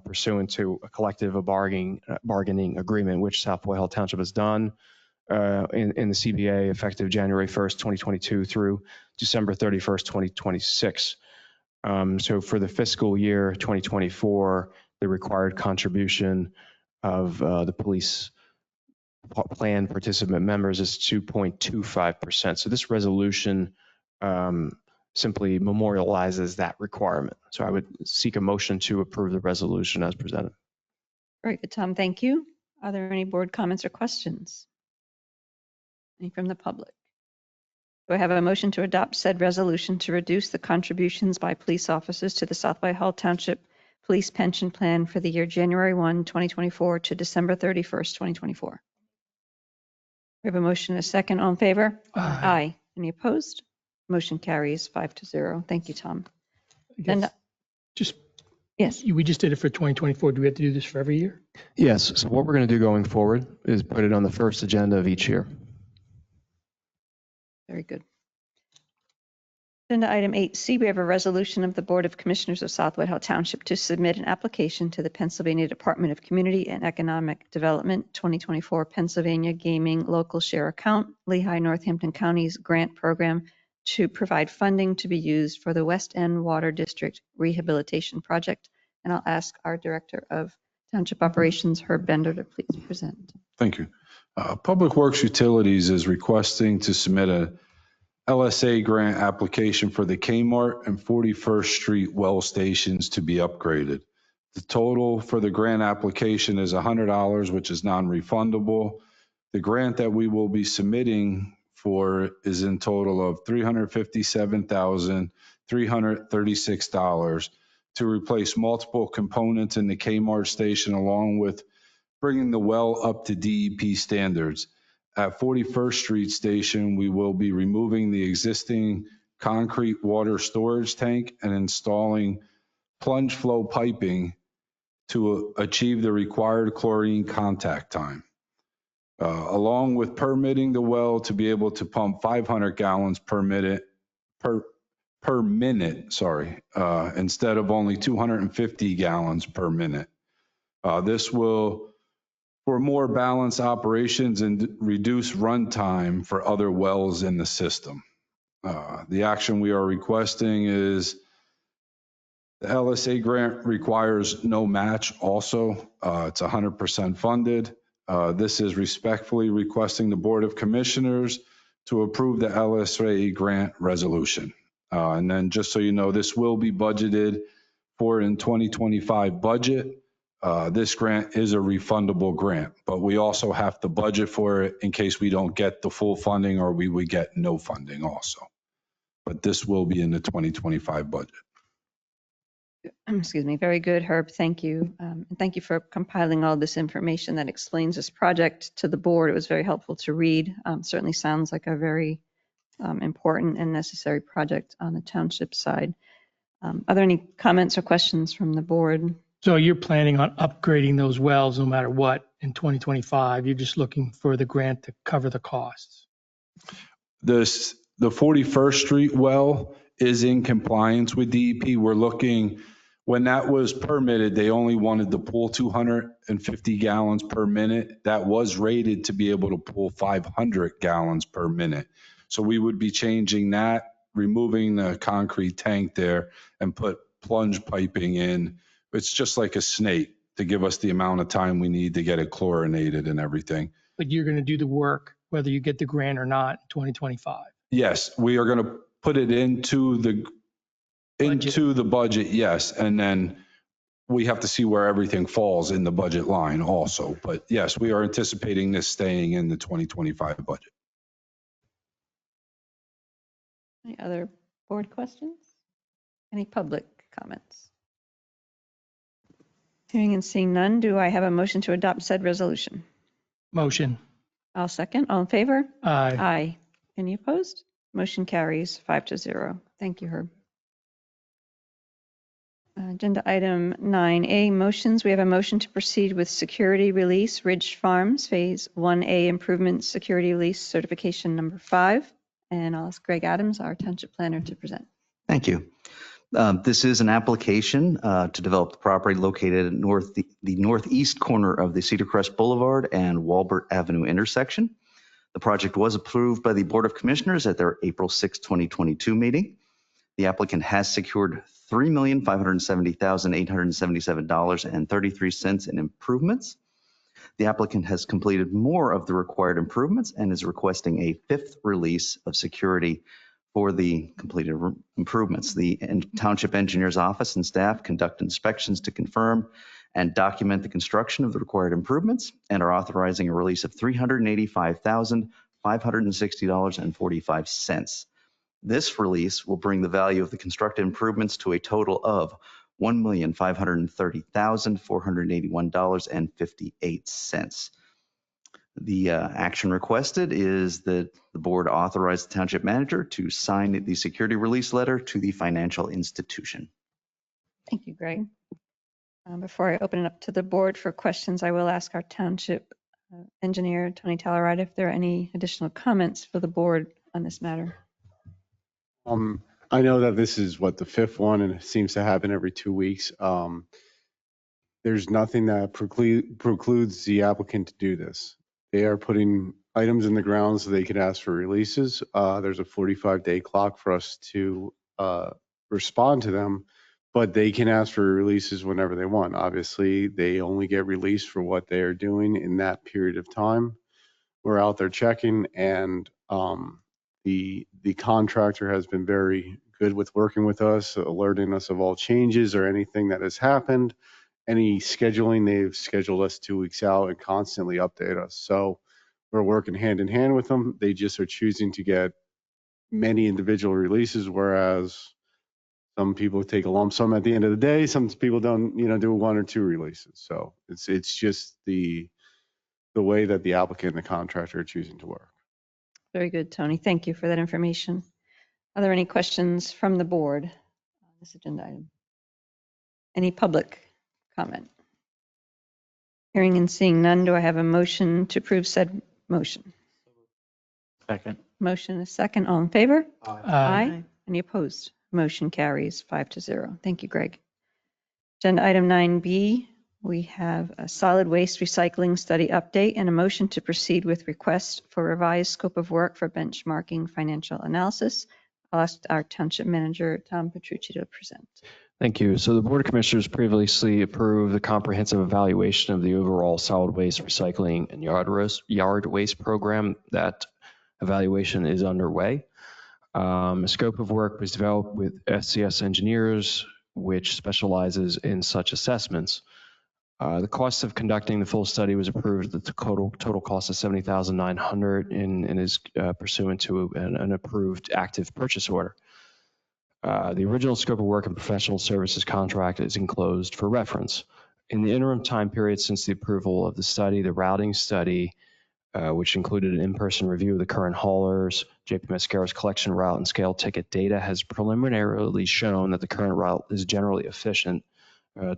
pursuant to a collective bargaining agreement, which South Whitehall Township has done in the CBA effective January 1st, 2022 through December 31st, 2026. So for the fiscal year 2024, the required contribution of the police plan participant members is 2.25%. So this resolution simply memorializes that requirement. So I would seek a motion to approve the resolution as presented. Very good, Tom. Thank you. Are there any board comments or questions? Any from the public? Do I have a motion to adopt said resolution to reduce the contributions by police officers to the South Whitehall Township Police Pension Plan for the year January 1, 2024 to December 31st, 2024? We have a motion and a second. All in favor? Aye. Any opposed? Motion carries 5-0. Thank you, Tom. And Just, yes, we just did it for 2024. Do we have to do this for every year? Yes. So what we're going to do going forward is put it on the first agenda of each year. very good. Agenda item 8C, we have a resolution of the Board of Commissioners of South Whitehall Township to submit an application to the Pennsylvania Department of Community and Economic Development 2024 Pennsylvania Gaming Local Share Account, Lehigh Northampton County's grant program to provide funding to be used for the West End Water District Rehabilitation Project. And I'll ask our Director of Township Operations, Herb Bender, to please present. Thank you. Public Works Utilities is requesting to submit a LSA grant application for the Kmart and 41st Street well stations to be upgraded. The total for the grant application is $100, which is non-refundable. The grant that we will be submitting for is in total of $357,336 to replace multiple components in the Kmart station, along with bringing the well up to DEP standards. At 41st Street Station, we will be removing the existing concrete water storage tank and installing plunge flow piping to achieve the required chlorine contact time, along with permitting the well to be able to pump 500 gallons per minute, instead of only 250 gallons per minute. This will for more balanced operations and reduce runtime for other wells in the system. The action we are requesting is the LSA grant requires no match also. It's 100% funded. This is respectfully requesting the Board of Commissioners to approve the LSA grant resolution. And then just so you know, this will be budgeted for in 2025 budget. This grant is a refundable grant, but we also have to budget for it in case we don't get the full funding or we would get no funding also. But this will be in the 2025 budget. Excuse me. Very good, Herb. Thank you. And thank you for compiling all this information that explains this project to the board. It was very helpful to read. Certainly sounds like a very important and necessary project on the township side. Are there any comments or questions from the board? So you're planning on upgrading those wells no matter what in 2025? You're just looking for the grant to cover the costs? The 41st Street well is in compliance with DEP. We're looking, when that was permitted, they only wanted to pull 250 gallons per minute. That was rated to be able to pull 500 gallons per minute. So we would be changing that, removing the concrete tank there and put plunge piping in. It's just like a snake. to give us the amount of time we need to get it chlorinated and everything. But you're going to do the work, whether you get the grant or not, in 2025. Yes, we are going to put it into the budget, yes, and then we have to see where everything falls in the budget line also. But yes, we are anticipating this staying in the 2025 budget. Any other board questions? Any public comments? Hearing and seeing none, do I have a motion to adopt said resolution? Motion. I'll second. All in favor? Aye. Aye. Any opposed? Motion carries 5-0. Thank you, Herb. Agenda item 9A, motions. We have a motion to proceed with security release, Ridge Farms, Phase 1A Improvement Security Release Certification number 5. And I'll ask Greg Adams, our Township Planner, to present. Thank you. This is an application to develop the property located at the northeast corner of the Cedar Crest Boulevard and Walbert Avenue intersection. The project was approved by the Board of Commissioners at their April 6, 2022 meeting. The applicant has secured $3,570,877.33 in improvements. The applicant has completed more of the required improvements and is requesting a 5th release of security for the completed improvements. The Township Engineer's Office and staff conduct inspections to confirm and document the construction of the required improvements and are authorizing a release of $385,560.45. This release will bring the value of the constructed improvements to a total of $1,530,481.58. The action requested is that the board authorize the township manager to sign the security release letter to the financial institution. Thank you, Greg. Before I open it up to the board for questions, I will ask our township engineer, Tony Talleride, if there are any additional comments for the board on this matter. I know that this is the 5th one, and it seems to happen every 2 weeks. There's nothing that precludes the applicant to do this. They are putting items in the ground so they can ask for releases. There's a 45-day clock for us to respond to them, but they can ask for releases whenever they want. Obviously, they only get released for what they are doing in that period of time. We're out there checking, and the contractor has been very good with working with us, alerting us of all changes or anything that has happened. Any scheduling, they've scheduled us 2 weeks out and constantly update us. So we're working hand in hand with them. They just are choosing to get many individual releases, whereas some people take a lump sum at the end of the day. Some people don't, do 1 or 2 releases. So it's just the way that the applicant and the contractor are choosing to work. Very good, Tony. Thank you for that information. Are there any questions from the board on this agenda item? Any public comment? Hearing and seeing none, do I have a motion to approve said motion? Second. Motion is second. All in favor? Aye. Any opposed? Motion carries 5-0. Thank you, Greg. Agenda item 9B, we have a solid waste recycling study update and a motion to proceed with request for revised scope of work for benchmarking financial analysis. I'll ask our township manager, Tom Petrucci, to present. Thank you. So the Board of Commissioners previously approved the comprehensive evaluation of the overall solid waste recycling and yard waste program. That evaluation is underway. A scope of work was developed with SCS engineers, which specializes in such assessments. The cost of conducting the full study was approved at the total cost of $70,900 and is pursuant to an approved active purchase order. The original scope of work and professional services contract is enclosed for reference. In the interim time period since the approval of the study, the routing study, which included an in-person review of the current haulers, JP Mascaro's collection route, and scale ticket data, has preliminarily shown that the current route is generally efficient,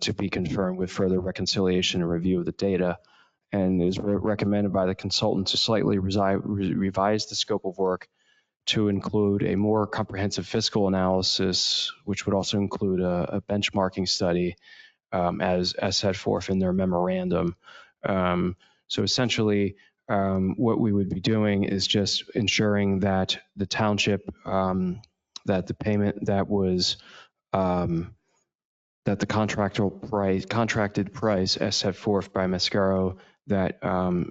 to be confirmed with further reconciliation and review of the data, and is recommended by the consultant to slightly revise the scope of work to include a more comprehensive fiscal analysis, which would also include a benchmarking study, as set forth in their memorandum. So essentially, what we would be doing is just ensuring that the township, that the payment that was that the contracted price as set forth by Mascaro, that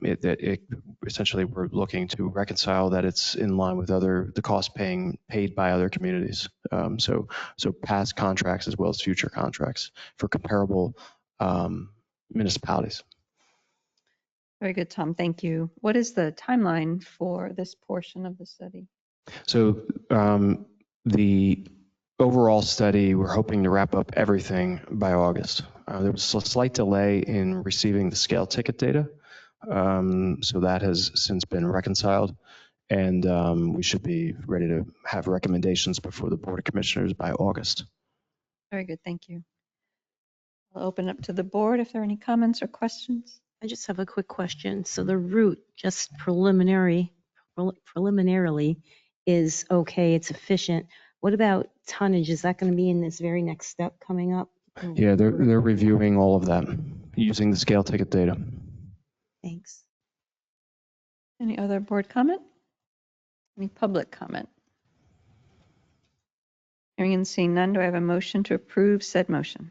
it essentially we're looking to reconcile that it's in line with the cost paid by other communities. So past contracts as well as future contracts for comparable municipalities. Very good, Tom. Thank you. What is the timeline for this portion of the study? So the overall study, we're hoping to wrap up everything by August. There was a slight delay in receiving the scale ticket data. So that has since been reconciled, and we should be ready to have recommendations before the Board of Commissioners by August. Very good. Thank you. I'll open up to the board if there are any comments or questions. I just have a quick question. So the route, just preliminarily, is okay, it's efficient. What about tonnage? Is that going to be in this very next step coming up? Yeah, they're reviewing all of that using the scale ticket data. Thanks. Any other board comment? Any public comment? Hearing and seeing none, do I have a motion to approve said motion?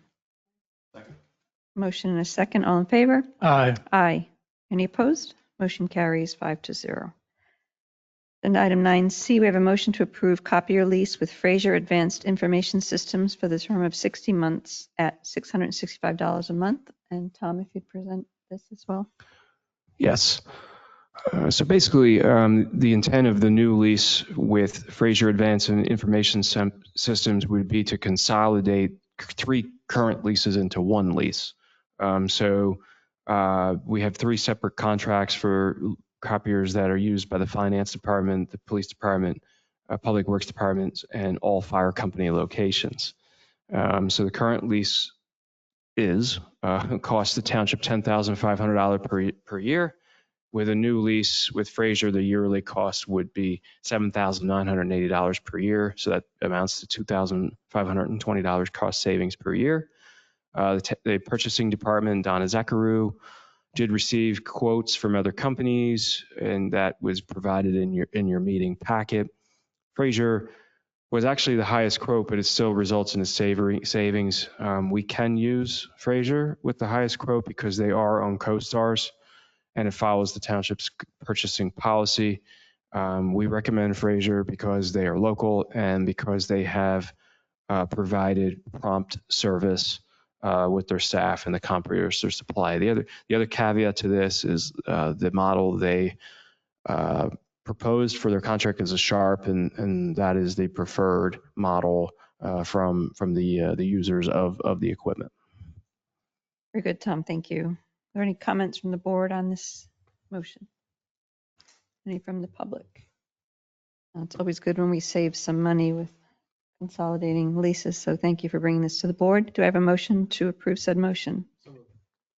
Second. Motion and a second. All in favor? Aye. Aye. Any opposed? Motion carries 5-0. And item 9C, we have a motion to approve copier lease with Fraser Advanced Information Systems for the term of 60 months at $665 a month. And Tom, if you'd present this as well. Yes. So basically, the intent of the new lease with Fraser Advanced Information Systems would be to consolidate 3 current leases into 1 lease. So we have 3 separate contracts for copiers that are used by the Finance Department, the Police Department, Public Works Departments, and all fire company locations. So the current lease costs the township $10,500 per year. With a new lease with Fraser, the yearly cost would be $7,980 per year. So that amounts to $2,520 cost savings per year. The purchasing department, Donna Zakaru, did receive quotes from other companies, and that was provided in your meeting packet. Fraser was actually the highest quote, but it still results in a savings. We can use Fraser with the highest quote because they are on co-stars, and it follows the township's purchasing policy. We recommend Fraser because they are local and because they have provided prompt service with their staff and the compressor supply. The other caveat to this is the model they proposed for their contract is a Sharp, and that is the preferred model from the users of the equipment. Very good, Tom. Thank you. Are there any comments from the board on this motion? Any from the public? It's always good when we save some money with consolidating leases, so thank you for bringing this to the board. Do I have a motion to approve said motion?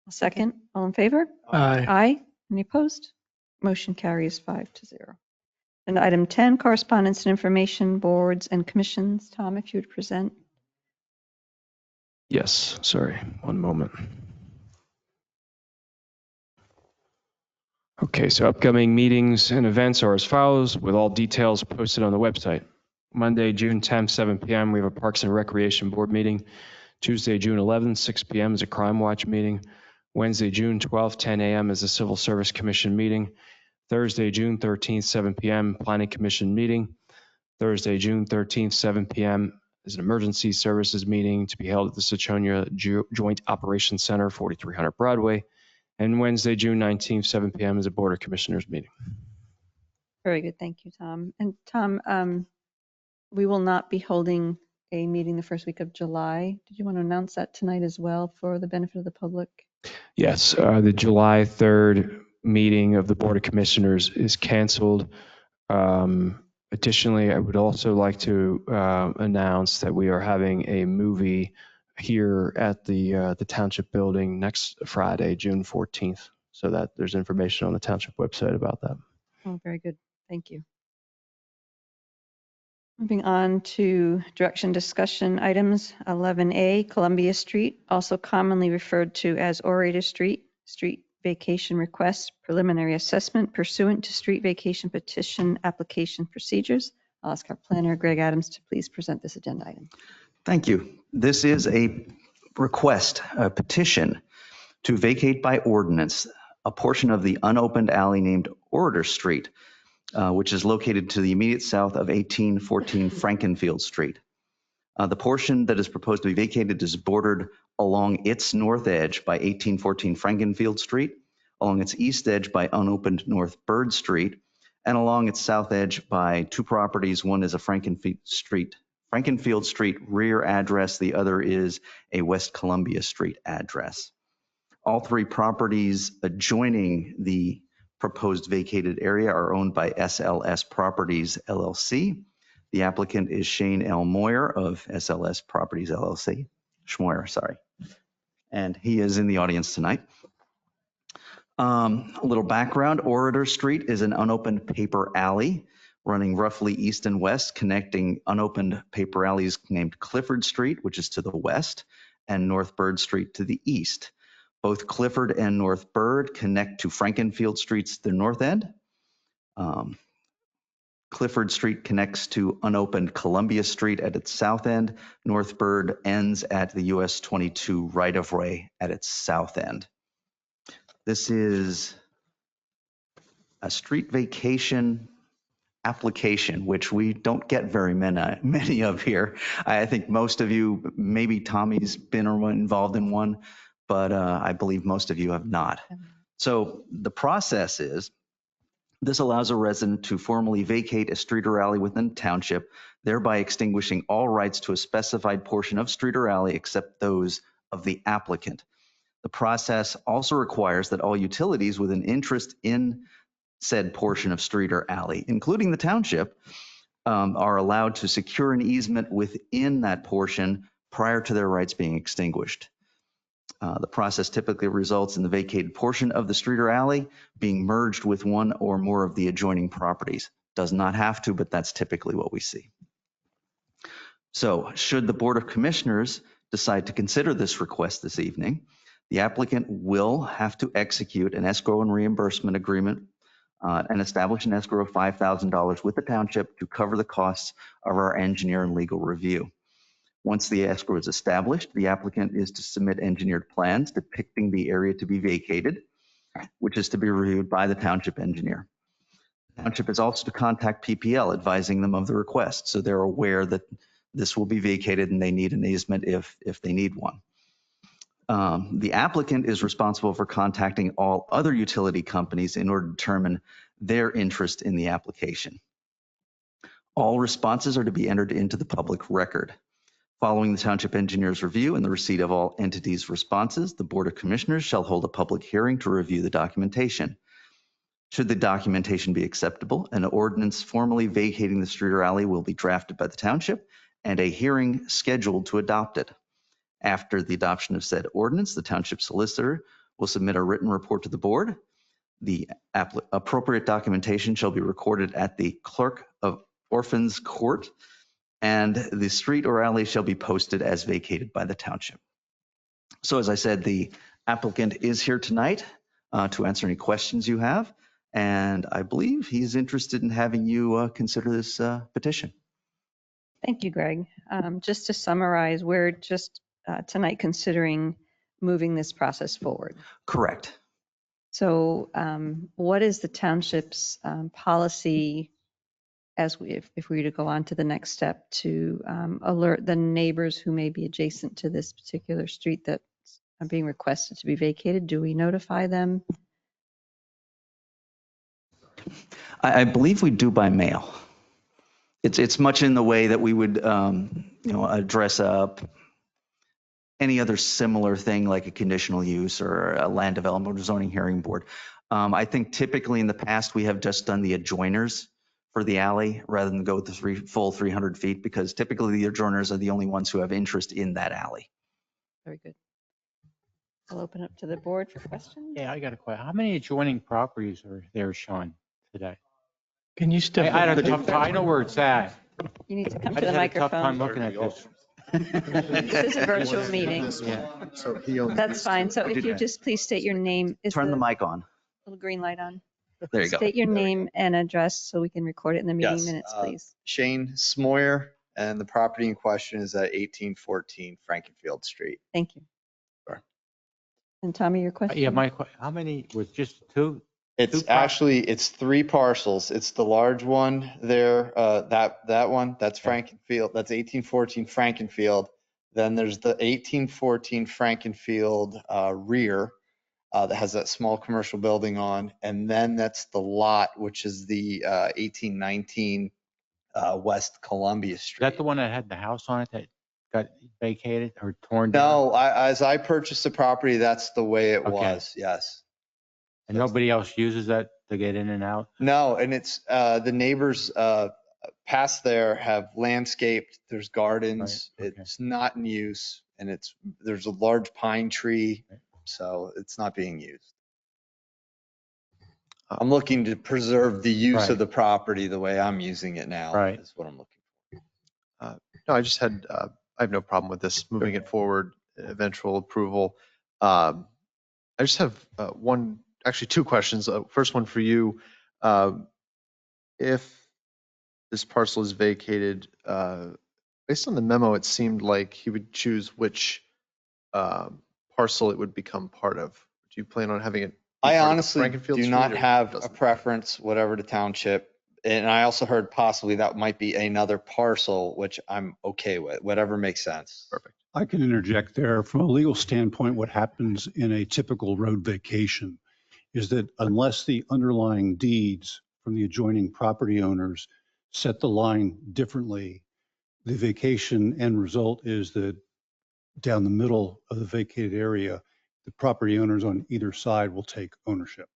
A second. All in favor? Aye. Aye. Any opposed? Motion carries 5-0. And item 10, correspondence and information boards and commissions. Tom, if you would present. Yes, sorry, one moment. Okay, so upcoming meetings and events are as follows, with all details posted on the website. Monday, June 10th, 7 p.m., we have a Parks and Recreation Board meeting. Tuesday, June 11th, 6 p.m. is a Crime Watch meeting. Wednesday, June 12th, 10 a.m. is a Civil Service Commission meeting. Thursday, June 13th, 7 p.m., Planning Commission meeting. Thursday, June 13th, 7 p.m. is an Emergency Services meeting to be held at the Sachonia Joint Operations Center, 4300 Broadway. And Wednesday, June 19th, 7 p.m. is a Board of Commissioners meeting. Very good. Thank you, Tom. And Tom, we will not be holding a meeting the first week of July. Did you want to announce that tonight as well for the benefit of the public? Yes, the July 3rd meeting of the Board of Commissioners is canceled. Additionally, I would also like to announce that we are having a movie here at the Township building next Friday, June 14th. So that there's information on the Township website about that. Oh, very good. Thank you. Moving on to direction discussion items, 11A, Columbia Street, also commonly referred to as Orator Street, street vacation request, preliminary assessment pursuant to street vacation petition application procedures. I'll ask our planner, Greg Adams, to please present this agenda item. Thank you. This is a request a petition to vacate by ordinance a portion of the unopened alley named Orator Street, which is located to the immediate south of 1814 Frankenfield Street. The portion that is proposed to be vacated is bordered along its north edge by 1814 Frankenfield Street, along its east edge by unopened North Bird Street, and along its south edge by two properties. One is a Frankenfield Street rear address. The other is a West Columbia Street address. All three properties adjoining the proposed vacated area are owned by SLS Properties LLC. The applicant is Shane L. Moyer of SLS Properties LLC. Schmoyer, sorry. And he is in the audience tonight. A little background, Orator Street is an unopened paper alley running roughly east and west, connecting unopened paper alleys named Clifford Street, which is to the west, and North Bird Street to the east. Both Clifford and North Bird connect to Frankenfield Street's the north end. Clifford Street connects to unopened Columbia Street at its south end. North Bird ends at the US 22 right-of-way at its south end. This is a street vacation application, which we don't get very many of here. I think most of you, maybe Tommy's been involved in one, but I believe most of you have not. So the process is, this allows a resident to formally vacate a street or alley within the township, thereby extinguishing all rights to a specified portion of street or alley except those of the applicant. The process also requires that all utilities with an interest in said portion of street or alley, including the township, are allowed to secure an easement within that portion prior to their rights being extinguished. The process typically results in the vacated portion of the street or alley being merged with one or more of the adjoining properties. Does not have to, but that's typically what we see. So, should the Board of Commissioners decide to consider this request this evening, the applicant will have to execute an escrow and reimbursement agreement and establish an escrow of $5,000 with the township to cover the costs of our engineer and legal review. Once the escrow is established, the applicant is to submit engineered plans depicting the area to be vacated, which is to be reviewed by the township engineer. The township is also to contact PPL, advising them of the request, so they're aware that this will be vacated and they need an easement if they need one. The applicant is responsible for contacting all other utility companies in order to determine their interest in the application. All responses are to be entered into the public record. Following the township engineer's review and the receipt of all entities' responses, the Board of Commissioners shall hold a public hearing to review the documentation. Should the documentation be acceptable, an ordinance formally vacating the street or alley will be drafted by the township and a hearing scheduled to adopt it. After the adoption of said ordinance, the township solicitor will submit a written report to the board. The appropriate documentation shall be recorded at the Clerk of Orphans Court, and the street or alley shall be posted as vacated by the township. So as I said, the applicant is here tonight to answer any questions you have, and I believe he's interested in having you consider this petition. Thank you, Greg. Just to summarize, we're just tonight considering moving this process forward. Correct. So what is the township's policy if we were to go on to the next step to alert the neighbors who may be adjacent to this particular street that are being requested to be vacated? Do we notify them? I believe we do by mail. It's much in the way that we would address up any other similar thing like a conditional use or a land development or zoning hearing board. I think typically in the past we have just done the adjoiners for the alley rather than go with the full 300 feet, because typically the adjoiners are the only ones who have interest in that alley. Very good. I'll open up to the board for questions. Yeah, I got a question. How many adjoining properties are there, Sean, today? Can you step? I had a tough time. I know where it's at. You need to come I to the just had a tough time microphone. looking at this. This is a virtual meeting. Yeah. That's fine. So if you just please state your name. Is Turn the mic on. little green light on? There you go. State your name and address so we can record it in the meeting minutes, please. Shane Smoyer, And the property in question is at 1814 Frankenfield Street. Thank you. Sure. And Tommy, your question? Yeah, how many, was just two? It's actually, it's 3 parcels. It's the large one there, that one, that's Frankenfield, that's 1814 Frankenfield. Then there's the 1814 Frankenfield rear that has that small commercial building on. And then that's the lot, which is the 1819 West Columbia Is Street. that the one that had the house on it that got vacated or torn down? No, as I purchased the property, that's the way it was, yes. And nobody else uses that to get in and out? No, and it's the neighbors past there have landscaped. There's gardens. Right, okay. It's not in use, and there's a large pine tree, so it's not being used. I'm looking to preserve the use of the property the way I'm using it now. Right. Is what I'm looking for. No, I have no problem with this, moving it forward, eventual approval. I just have actually two questions. First one for you. If this parcel is vacated, based on the memo, it seemed like he would choose which parcel it would become part of. Do you plan on having it? I honestly do not have a preference, whatever the township. And I also heard possibly that might be another parcel, which I'm okay with, whatever makes sense. Perfect. I can interject there. From a legal standpoint, what happens in a typical road vacation is that unless the underlying deeds from the adjoining property owners set the line differently, the vacation end result is that down the middle of the vacated area, the property owners on either side will take ownership.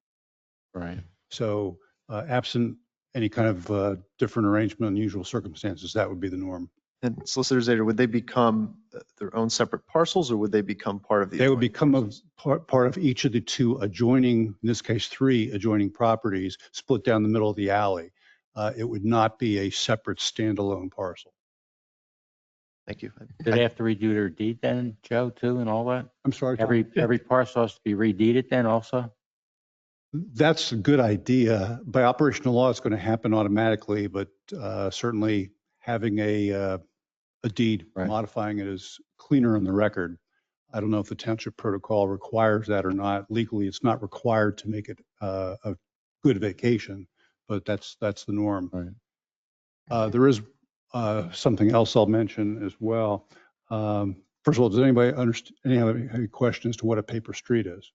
Right. So absent any kind of different arrangement, unusual circumstances, that would be the norm. And Solicitor Zader, would they become their own separate parcels, or would they become part of the? They would become a part of each of the 2 adjoining, in this case 3 adjoining properties, split down the middle of the alley. It would not be a separate standalone parcel. Thank you. Do they have to redo their deed then, Joe, too, and all that? I'm sorry, Tom? Every parcel has to be redeeded then also? That's a good idea. By operational law, it's going to happen automatically, but certainly having a deed modifying it is cleaner on the record. I don't know if the township protocol requires that or not. Legally, it's not required to make it a good vacation, but that's the norm. Right. There is something else I'll mention as well. First of all, does anybody have any questions to what a paper street is?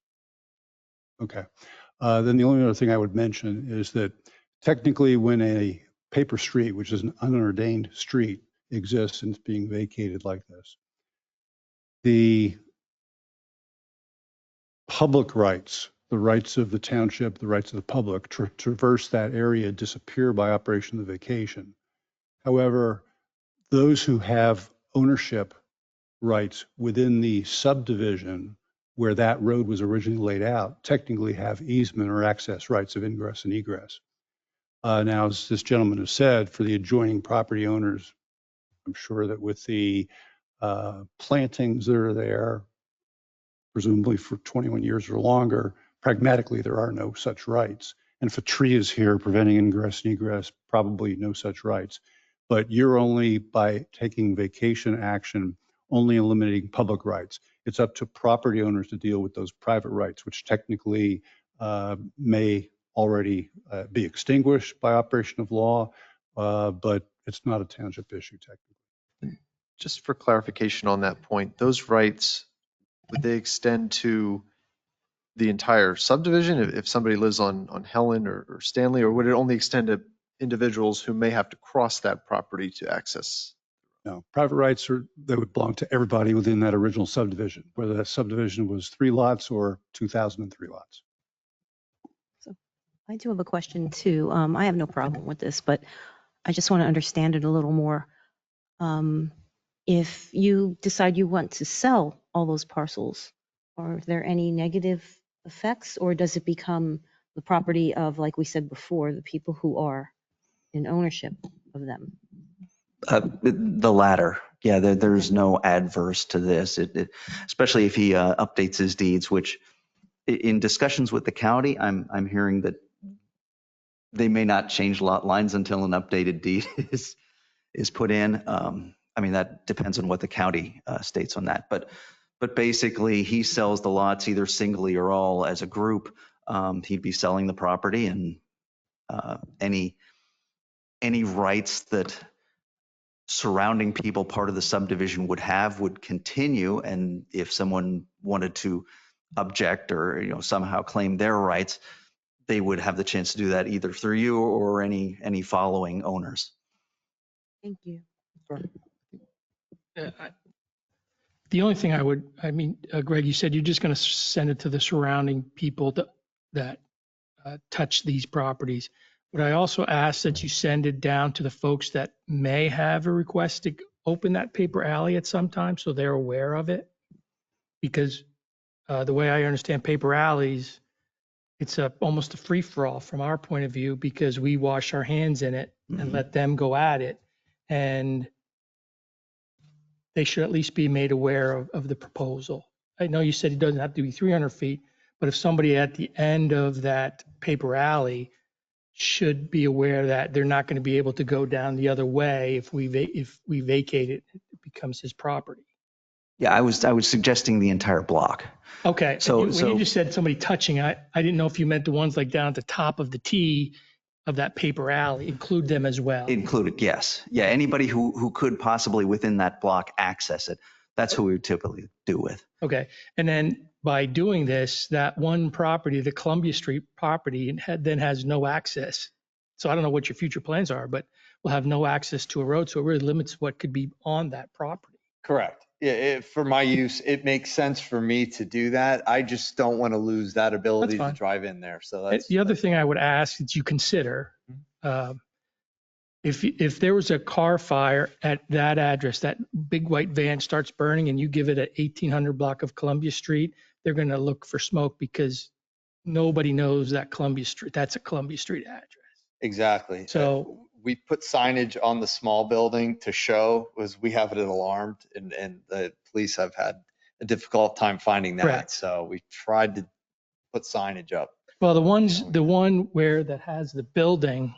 Okay. Then the only other thing I would mention is that technically when a paper street, which is an unordained street, exists and it's being vacated like this, the public rights, the rights of the township, the rights of the public to traverse that area disappear by operation of the vacation. However, those who have ownership rights within the subdivision where that road was originally laid out technically have easement or access rights of ingress and egress. Now, as this gentleman has said, for the adjoining property owners, I'm sure that with the plantings that are there, presumably for 21 years or longer, pragmatically, there are no such rights. And if a tree is here preventing ingress and egress, probably no such rights. But you're only, by taking vacation action, only eliminating public rights. It's up to property owners to deal with those private rights, which technically may already be extinguished by operation of law, but it's not a township issue technically. Just for clarification on that point, those rights, would they extend to the entire subdivision if somebody lives on Helen or Stanley, or would it only extend to individuals who may have to cross that property to access? No, private rights they would belong to everybody within that original subdivision, whether that subdivision was 3 lots or 2,003 lots. So I do have a question too. I have no problem with this, but I just want to understand it a little more. If you decide you want to sell all those parcels, are there any negative effects, or does it become the property of, like we said before, the people who are in ownership of them? The latter. Yeah, there's no adverse to this, especially if he updates his deeds, which in discussions with the county, I'm hearing that they may not change lot lines until an updated deed is put in. I mean, that depends on what the county states on that. But basically, he sells the lots either singly or all as a group. He'd be selling the property, and any rights that surrounding people part of the subdivision would continue. And if someone wanted to object or somehow claim their rights, they would have the chance to do that either through you or any following owners. Thank you. The only thing Greg, you said you're just going to send it to the surrounding people that touch these properties. But I also ask that you send it down to the folks that may have a request to open that paper alley at some time, so they're aware of it. Because the way I understand paper alleys, it's almost a free-for-all from our point of view, because we wash our hands in it and let them go at it. And they should at least be made aware of the proposal. I know you said it doesn't have to be 300 feet, but if somebody at the end of that paper alley should be aware that they're not going to be able to go down the other way if we vacate it, it becomes his property. Yeah, I was suggesting the entire block. Okay. So When you just said somebody touching, I didn't know if you meant the ones like down at the top of the T of that paper alley, include them as well. Included, yes. Yeah, anybody who could possibly within that block access it. That's who we would typically do with. Okay. And then by doing this, that one property, the Columbia Street property, then has no access. So I don't know what your future plans are, but we'll have no access to a road. So it really limits what could be on that property. Correct. Yeah, for my use, it makes sense for me to do that. I just don't want to lose that ability to drive in there. So that's the other thing I would ask that you consider, if there was a car fire at that address, that big white van starts burning and you give it an 1800 block of Columbia Street, they're going to look for smoke because nobody knows that Columbia Street, that's a Columbia Street address. exactly. So we put signage on the small building to show was we have it alarmed, and the police have had a difficult time finding that. Correct. So we tried to put signage up. Well, the one where that has the building,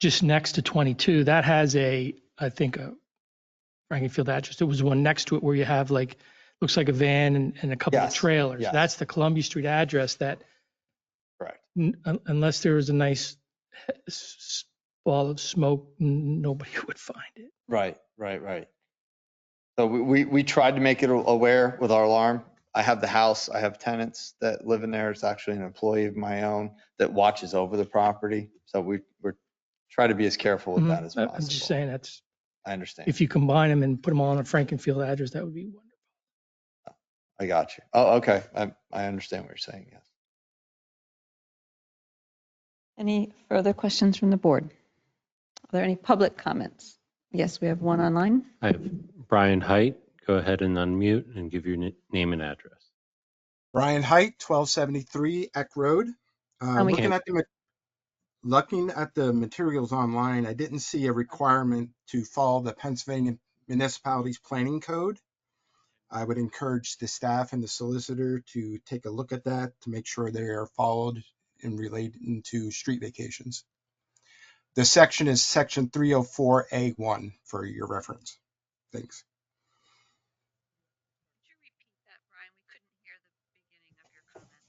just next to 22, that has I think a Frankenfield address. There was one next to it where you have looks like a van and a couple of trailers. Yes. That's the Columbia Street address that, correct. Unless there was a nice ball of smoke, nobody would find it. Right. So we tried to make it aware with our alarm. I have the house. I have tenants that live in there. It's actually an employee of my own that watches over the property. So we're trying to be as careful with that as possible. I'm just saying I understand. if you combine them and put them all on a Frankenfield address, that would be wonderful. I got you. Oh, okay. I understand what you're saying. Yes. Any further questions from the board? Are there any public comments? Yes, we have one online. I have Brian Height. Go ahead and unmute and give your name and address. Brian Height, 1273 Eck Road. Looking at the materials online, I didn't see a requirement to follow the Pennsylvania Municipalities Planning Code. I would encourage the staff and the solicitor to take a look at that to make sure they are followed in relating to street vacations. The section is section 304A1 for your reference. Thanks. Could you repeat that, Brian? We couldn't hear the beginning of your comment.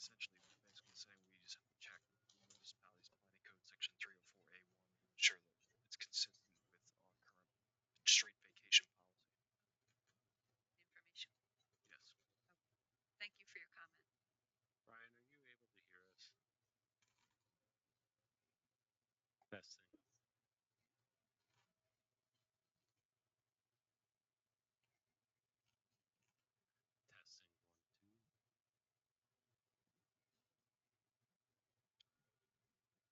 Essentially, we're basically saying we just have to check with the municipality's planning code section 304A1 to ensure that it's consistent with our current street vacation policy. Information. Yes. Thank you for your comment. Brian, are you able to hear us? Testing. Testing 1, 2. Testing.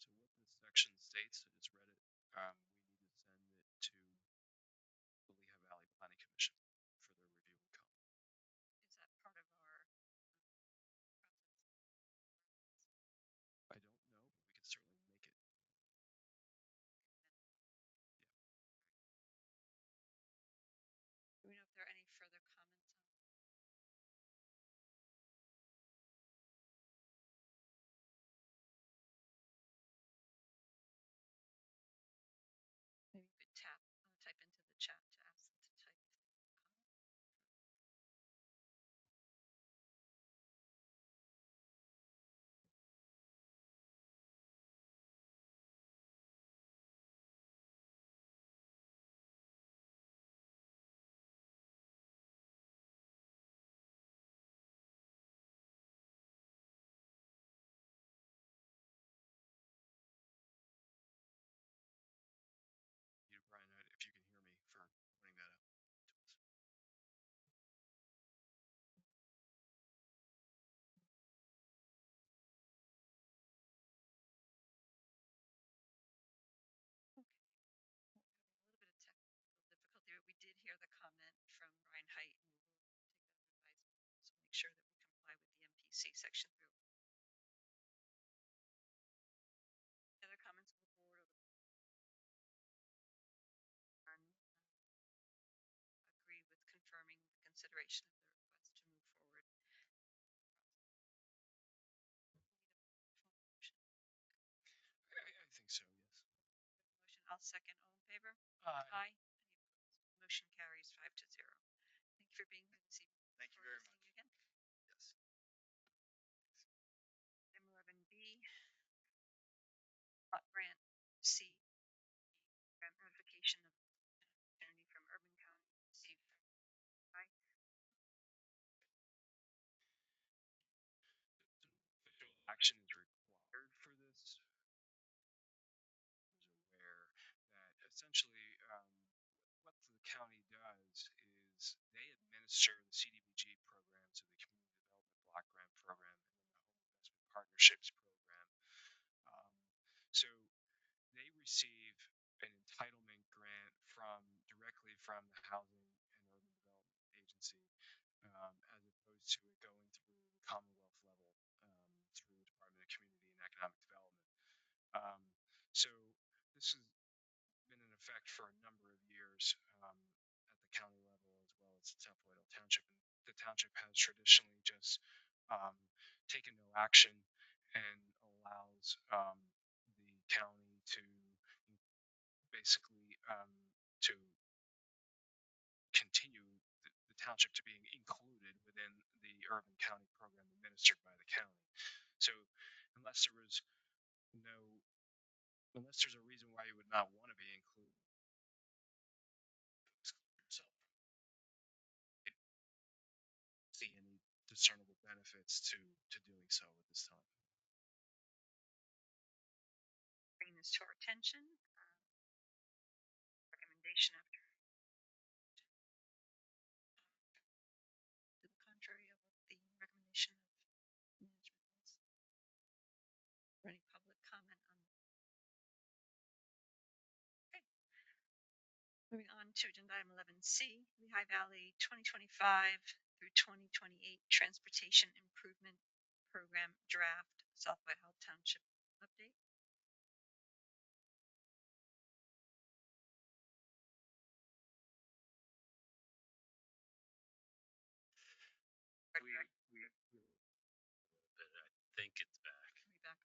So what this section states is read it. We need to send it to see section 3. Other comments from the board? Agree with confirming the consideration of the request to move forward. I think so, yes. Motion, I'll second. All in favor? Aye. Aye. Any opposed? Motion carries 5-0. Thank you for being here this evening. Thank you very much. Again. Yes. Item 11B, Lot Grant C, grant notification of opportunity from Urban County. C. Aye. Official action is required for this. I was aware that essentially what the county does is they administer the CDBG program, so the Community Development Block Grant Program, and then the Home Investment Partnerships Program. Um, so they receive an entitlement grant directly from the Housing and Urban Development Agency, as opposed to it going through the Commonwealth level through the Department of Community and Economic Development. So this has been in effect for a number of years at the county level as well as South Whitehall Township. And the township has traditionally just taken no action and allows the county to basically to continue the township to being included within the urban county program administered by the county. So unless there was unless there's a reason why you would not want to be included, so I don't see any discernible benefits to doing so at this time. Bringing this to our attention. Recommendation after to the contrary of what the recommendation of management is. For any public comment on that? Okay. Moving on to agenda item 11C, Lehigh Valley 2025 through 2028 Transportation Improvement Program Draft, South Whitehall Township update. I think it's back. Are we back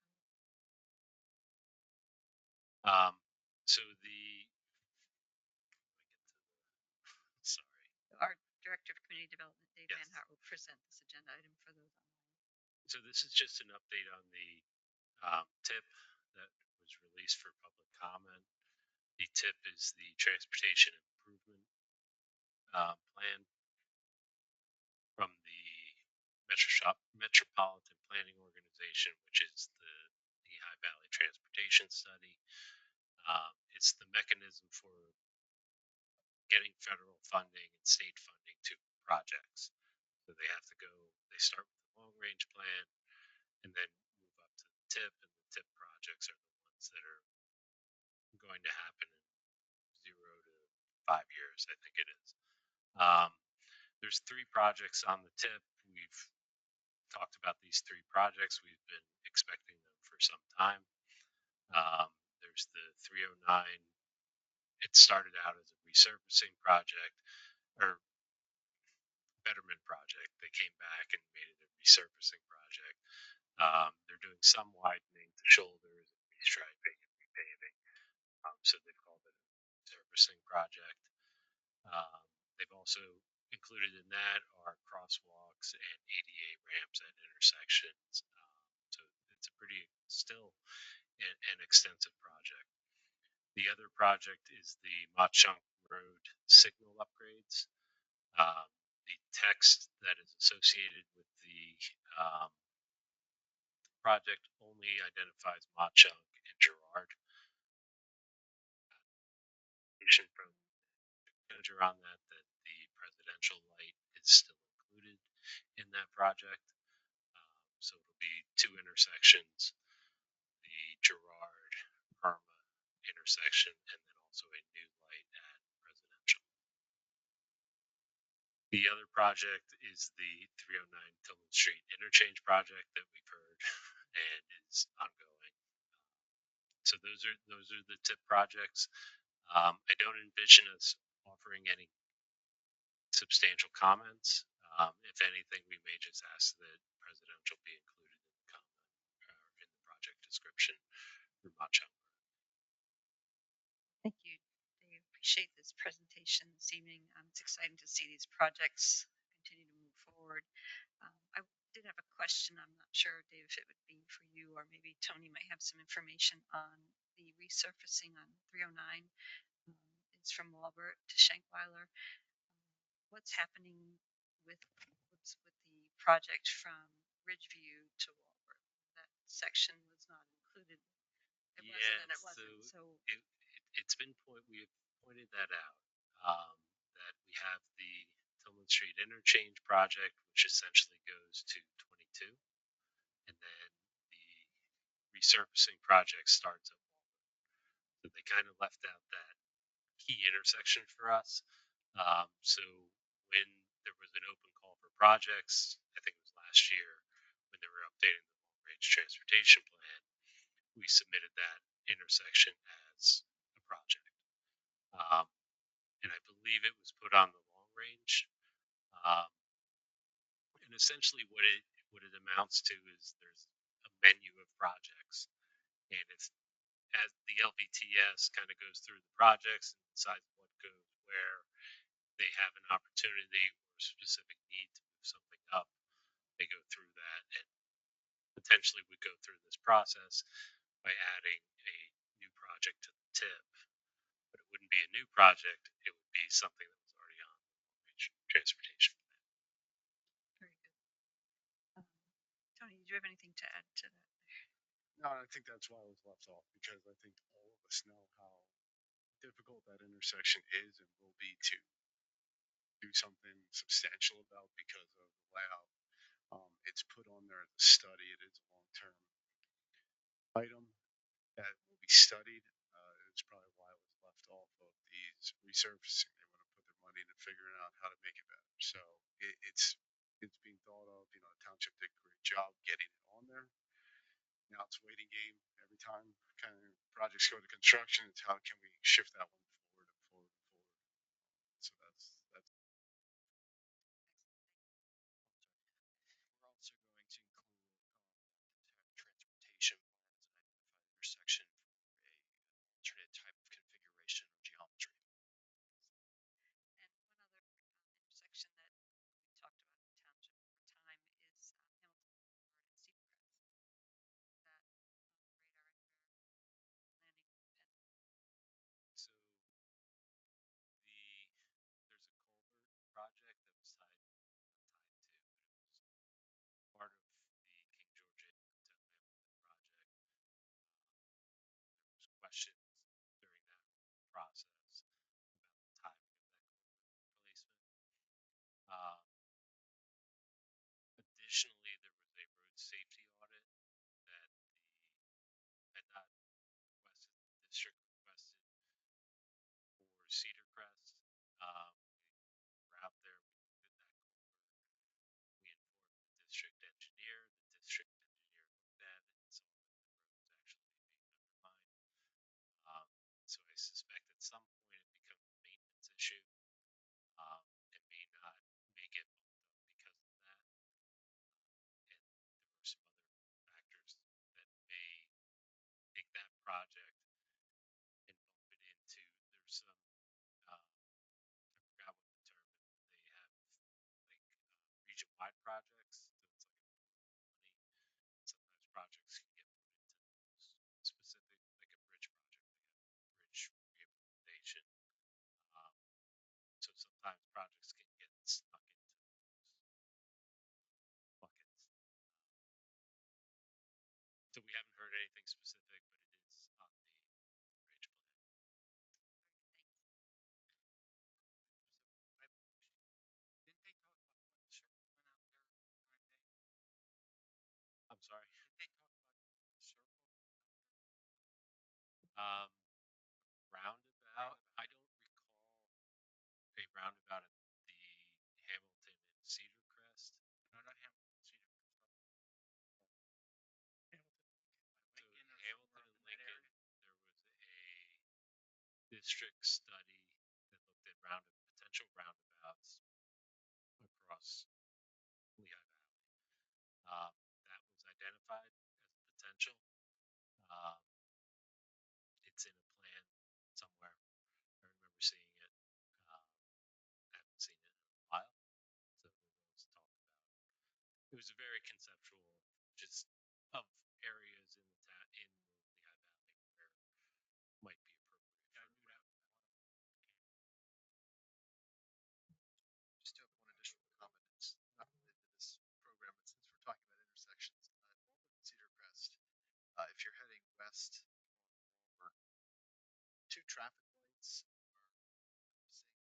on? So sorry. Our Director of Community Development, Dave Yes. Van Hart, will present this agenda item for those online. So this is just an update on the TIP that was released for public comment. The TIP is the Transportation Improvement Plan from the Metropolitan Planning Organization, which is the Lehigh Valley Transportation Study. It's the mechanism for getting federal funding and state funding to projects. So they have to they start with the long range plan and then move up to the TIP, and the TIP projects are the ones that are going to happen in 0 to 5 years, I think it is. There's 3 projects on the TIP. We've talked about these 3 projects. We've been expecting them for some time. There's the 309. It started out as a resurfacing project or betterment project. They came back and made it a resurfacing project. They're doing some widening to shoulders and restriping and repaving. So they've called it a resurfacing project. They've also included in that are crosswalks and ADA ramps at intersections. So it's a still an extensive project. The other project is the Mauchunk Road signal upgrades. The text that is associated with the project only identifies Mauchunk and Girard. From manager on that the presidential light is still included in that project. So it'll be 2 intersections, the Girard Perma intersection, and then also a new light at presidential. The other project is the 309 Tillman Street interchange project that we've heard and is ongoing. So those are the tip projects. I don't envision us offering any substantial comments. If anything, we may just ask that presidential be included in the comment in the project description for much. Thank you, Dave. Appreciate this presentation this evening. It's exciting to see these projects continue to move forward. I did have a question. I'm not sure, Dave, if it would be for you or maybe Tony might have some information on the resurfacing on 309. It's from Walbert to Shankweiler. What's happening with the project from Ridgeview to Walbert? That section was not included. It wasn't and it wasn't. So it's been we have pointed that out, that we have the Tillman Street interchange project, which essentially goes to 22, and then the resurfacing project starts at Walbert. So they kind of left out that key intersection for us. So when there was an open call for projects, I think it was last year when they were updating the long range transportation plan, we submitted that intersection as a project. And I believe it was put on the long range. And essentially what it amounts to is there's a menu of projects, and it's as the LVTS kind of goes through the projects and decides what goes where, they have an opportunity or a specific need to move something up, they go through that and potentially would go through this process by adding a new project to the tip. But it wouldn't be a new project, it would be something that was already on the transportation plan. very good. Tony, do you have anything to add to that? No, I think that's why it was left off, because I think all of us know how difficult that intersection is and will be to do something substantial about because of the layout. It's put on there as a study. It is a long-term item that will be studied. It's probably why it was left off of these resurfacing. They want to put their money into figuring out how to make it better. So it's being thought of. You know, the township did a great job getting it on there. Now it's a waiting game. Every time kind of projects go to construction, it's how can we shift that one forward and forward and forward. So that's. We're also going to include transportation plans and identify the intersection for a alternate type of configuration or geometry. And one other intersection that we talked about in Township over time is Hamilton Boulevard and Seacrest. That on the radar anywhere landing pen. So there's a culvert project that was tied to, but it was part of the King George Hamilton project. There was questions during that process about the timing of that culvert replacement. Additionally, there was a road safety audit that the PennDOT requested, the district requested for Cedar Crest. We were out there, we looked at that culvert, we informed the district engineer looked at it and saw that the road was actually being undermined. So I suspect at some point it becomes a maintenance issue. It may not make it bumped up because of that. And there were some other factors that may take that project and bump it into, there's some, I forgot what the term is, they have like region-wide projects, so it's like a money. Sometimes projects can get put into those specific, like a bridge project, like a bridge rehabilitation. So sometimes projects can get stuck into those buckets. So we haven't heard anything specific, but it is on the range plan. I'm sorry. Roundabout. I don't recall a roundabout at the Hamilton district study that looked at potential roundabouts across Lehigh Valley. That was identified as a potential. Um, it's in a plan somewhere. I remember seeing it. I haven't seen it in a while, so we'll always talk about it. It was a very conceptual, just of areas in the Lehigh Valley where might be appropriate for Just to have one additional comment. It's not related to this program, but since we're talking about intersections, Walnut and Cedar Crest, if you're heading west on Walmart, 2 traffic lights are sync.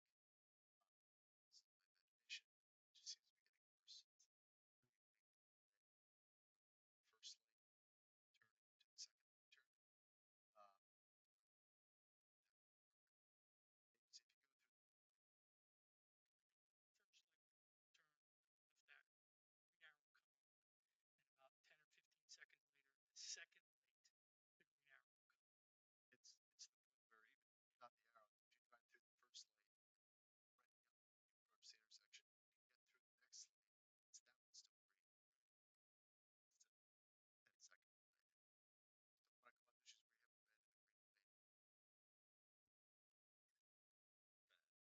It's my imagination. It just seems to be getting worse. It's green light, red, first light turning to the second light turn. Um, if you go through First light turn left that green arrow come on, and about 10 or 15 seconds later, the second light, the green arrow will come on. it's the point where even not the arrow, if you drive through the first light, red and yellow, when you approach the intersection, you get through the next light, it's that one's still green. It's a 10-second delay. Just don't want to cause issues where you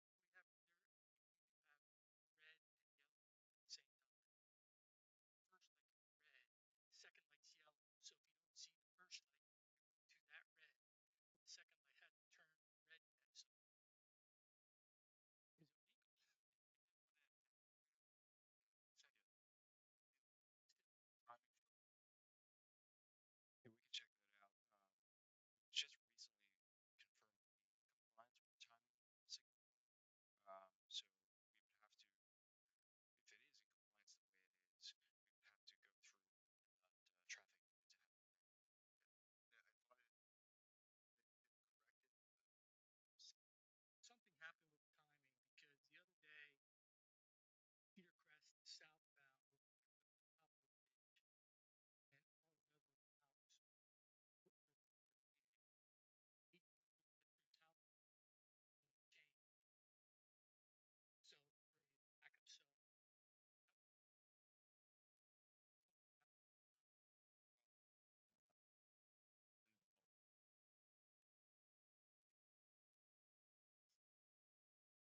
have a red and a green light. We have red and yellow at the same time. First light is red, second light's yellow. So if you don't see the first light, you're going to that red. The second light hasn't turned red yet, so is it legal? Second. Yeah, we can check that out. It was just recently confirmed to be in compliance with the timing signal. So we would have to, if it is in compliance the way it is, we would have to go through traffic to have it corrected. Yeah, I thought they've corrected it, but Something happened with timing because the other day, Cedar Crest southbound was at the top of the ridge, and all the other routes were proceeding. Each get through southbound and change. So created backup. So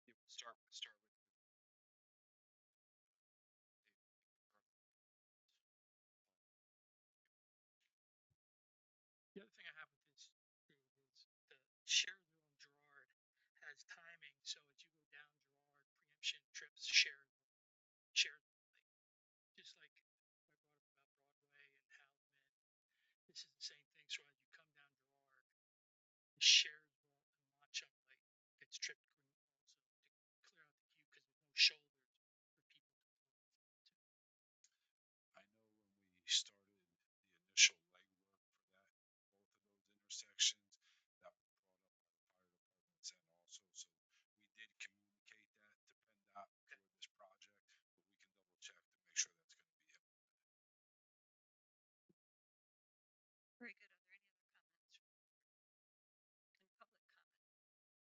It would start with the confirmed. the other thing I have with this group is the Sherrville and Girard has timing. So as you go down Girard, preemption trips Sherrville. Like, just like I brought up about Broadway and Haldman. This is the same thing. So as you come down Girard, the Sherrville and Watchung light gets tripped green also to clear out the queue because there's no shoulders for people to pull to. I know when we started the initial legwork for that, both of those intersections, that was brought up by the fire departments and also, so we did communicate that to PennDOT for this project, but we can double check to make sure that's going to be implemented. Very good. Are there any other comments from the board? And public comment? Very good.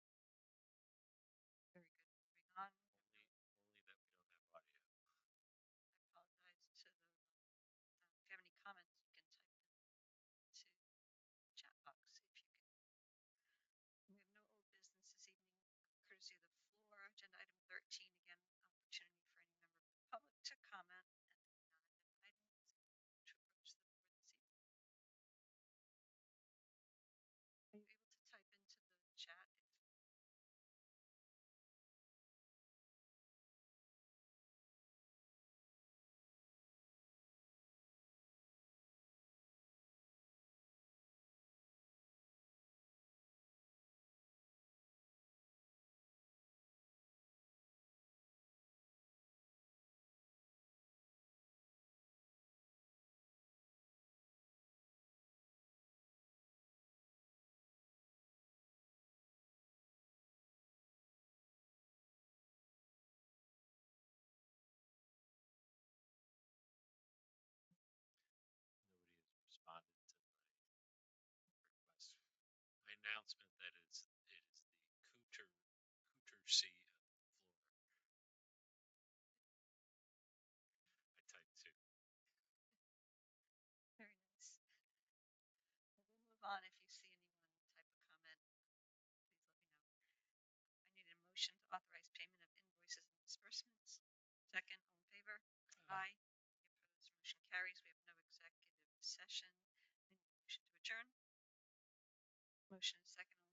Moving on. only that we don't have audio. I apologize to the, if you have any comments, you can type them into the chat box if you can. We have no old business this evening, courtesy of the floor. Agenda item 13, again, opportunity for any member of the public to comment and any non-agenda items to approach the board this evening. Are you able to type into the chat if Nobody has responded to my request. My announcement that it is the motion to authorize payment of invoices and disbursements? Second, all in favor? Aye. Any opposed? Motion carries. We have no executive session. We need a motion to adjourn. Motion is second, all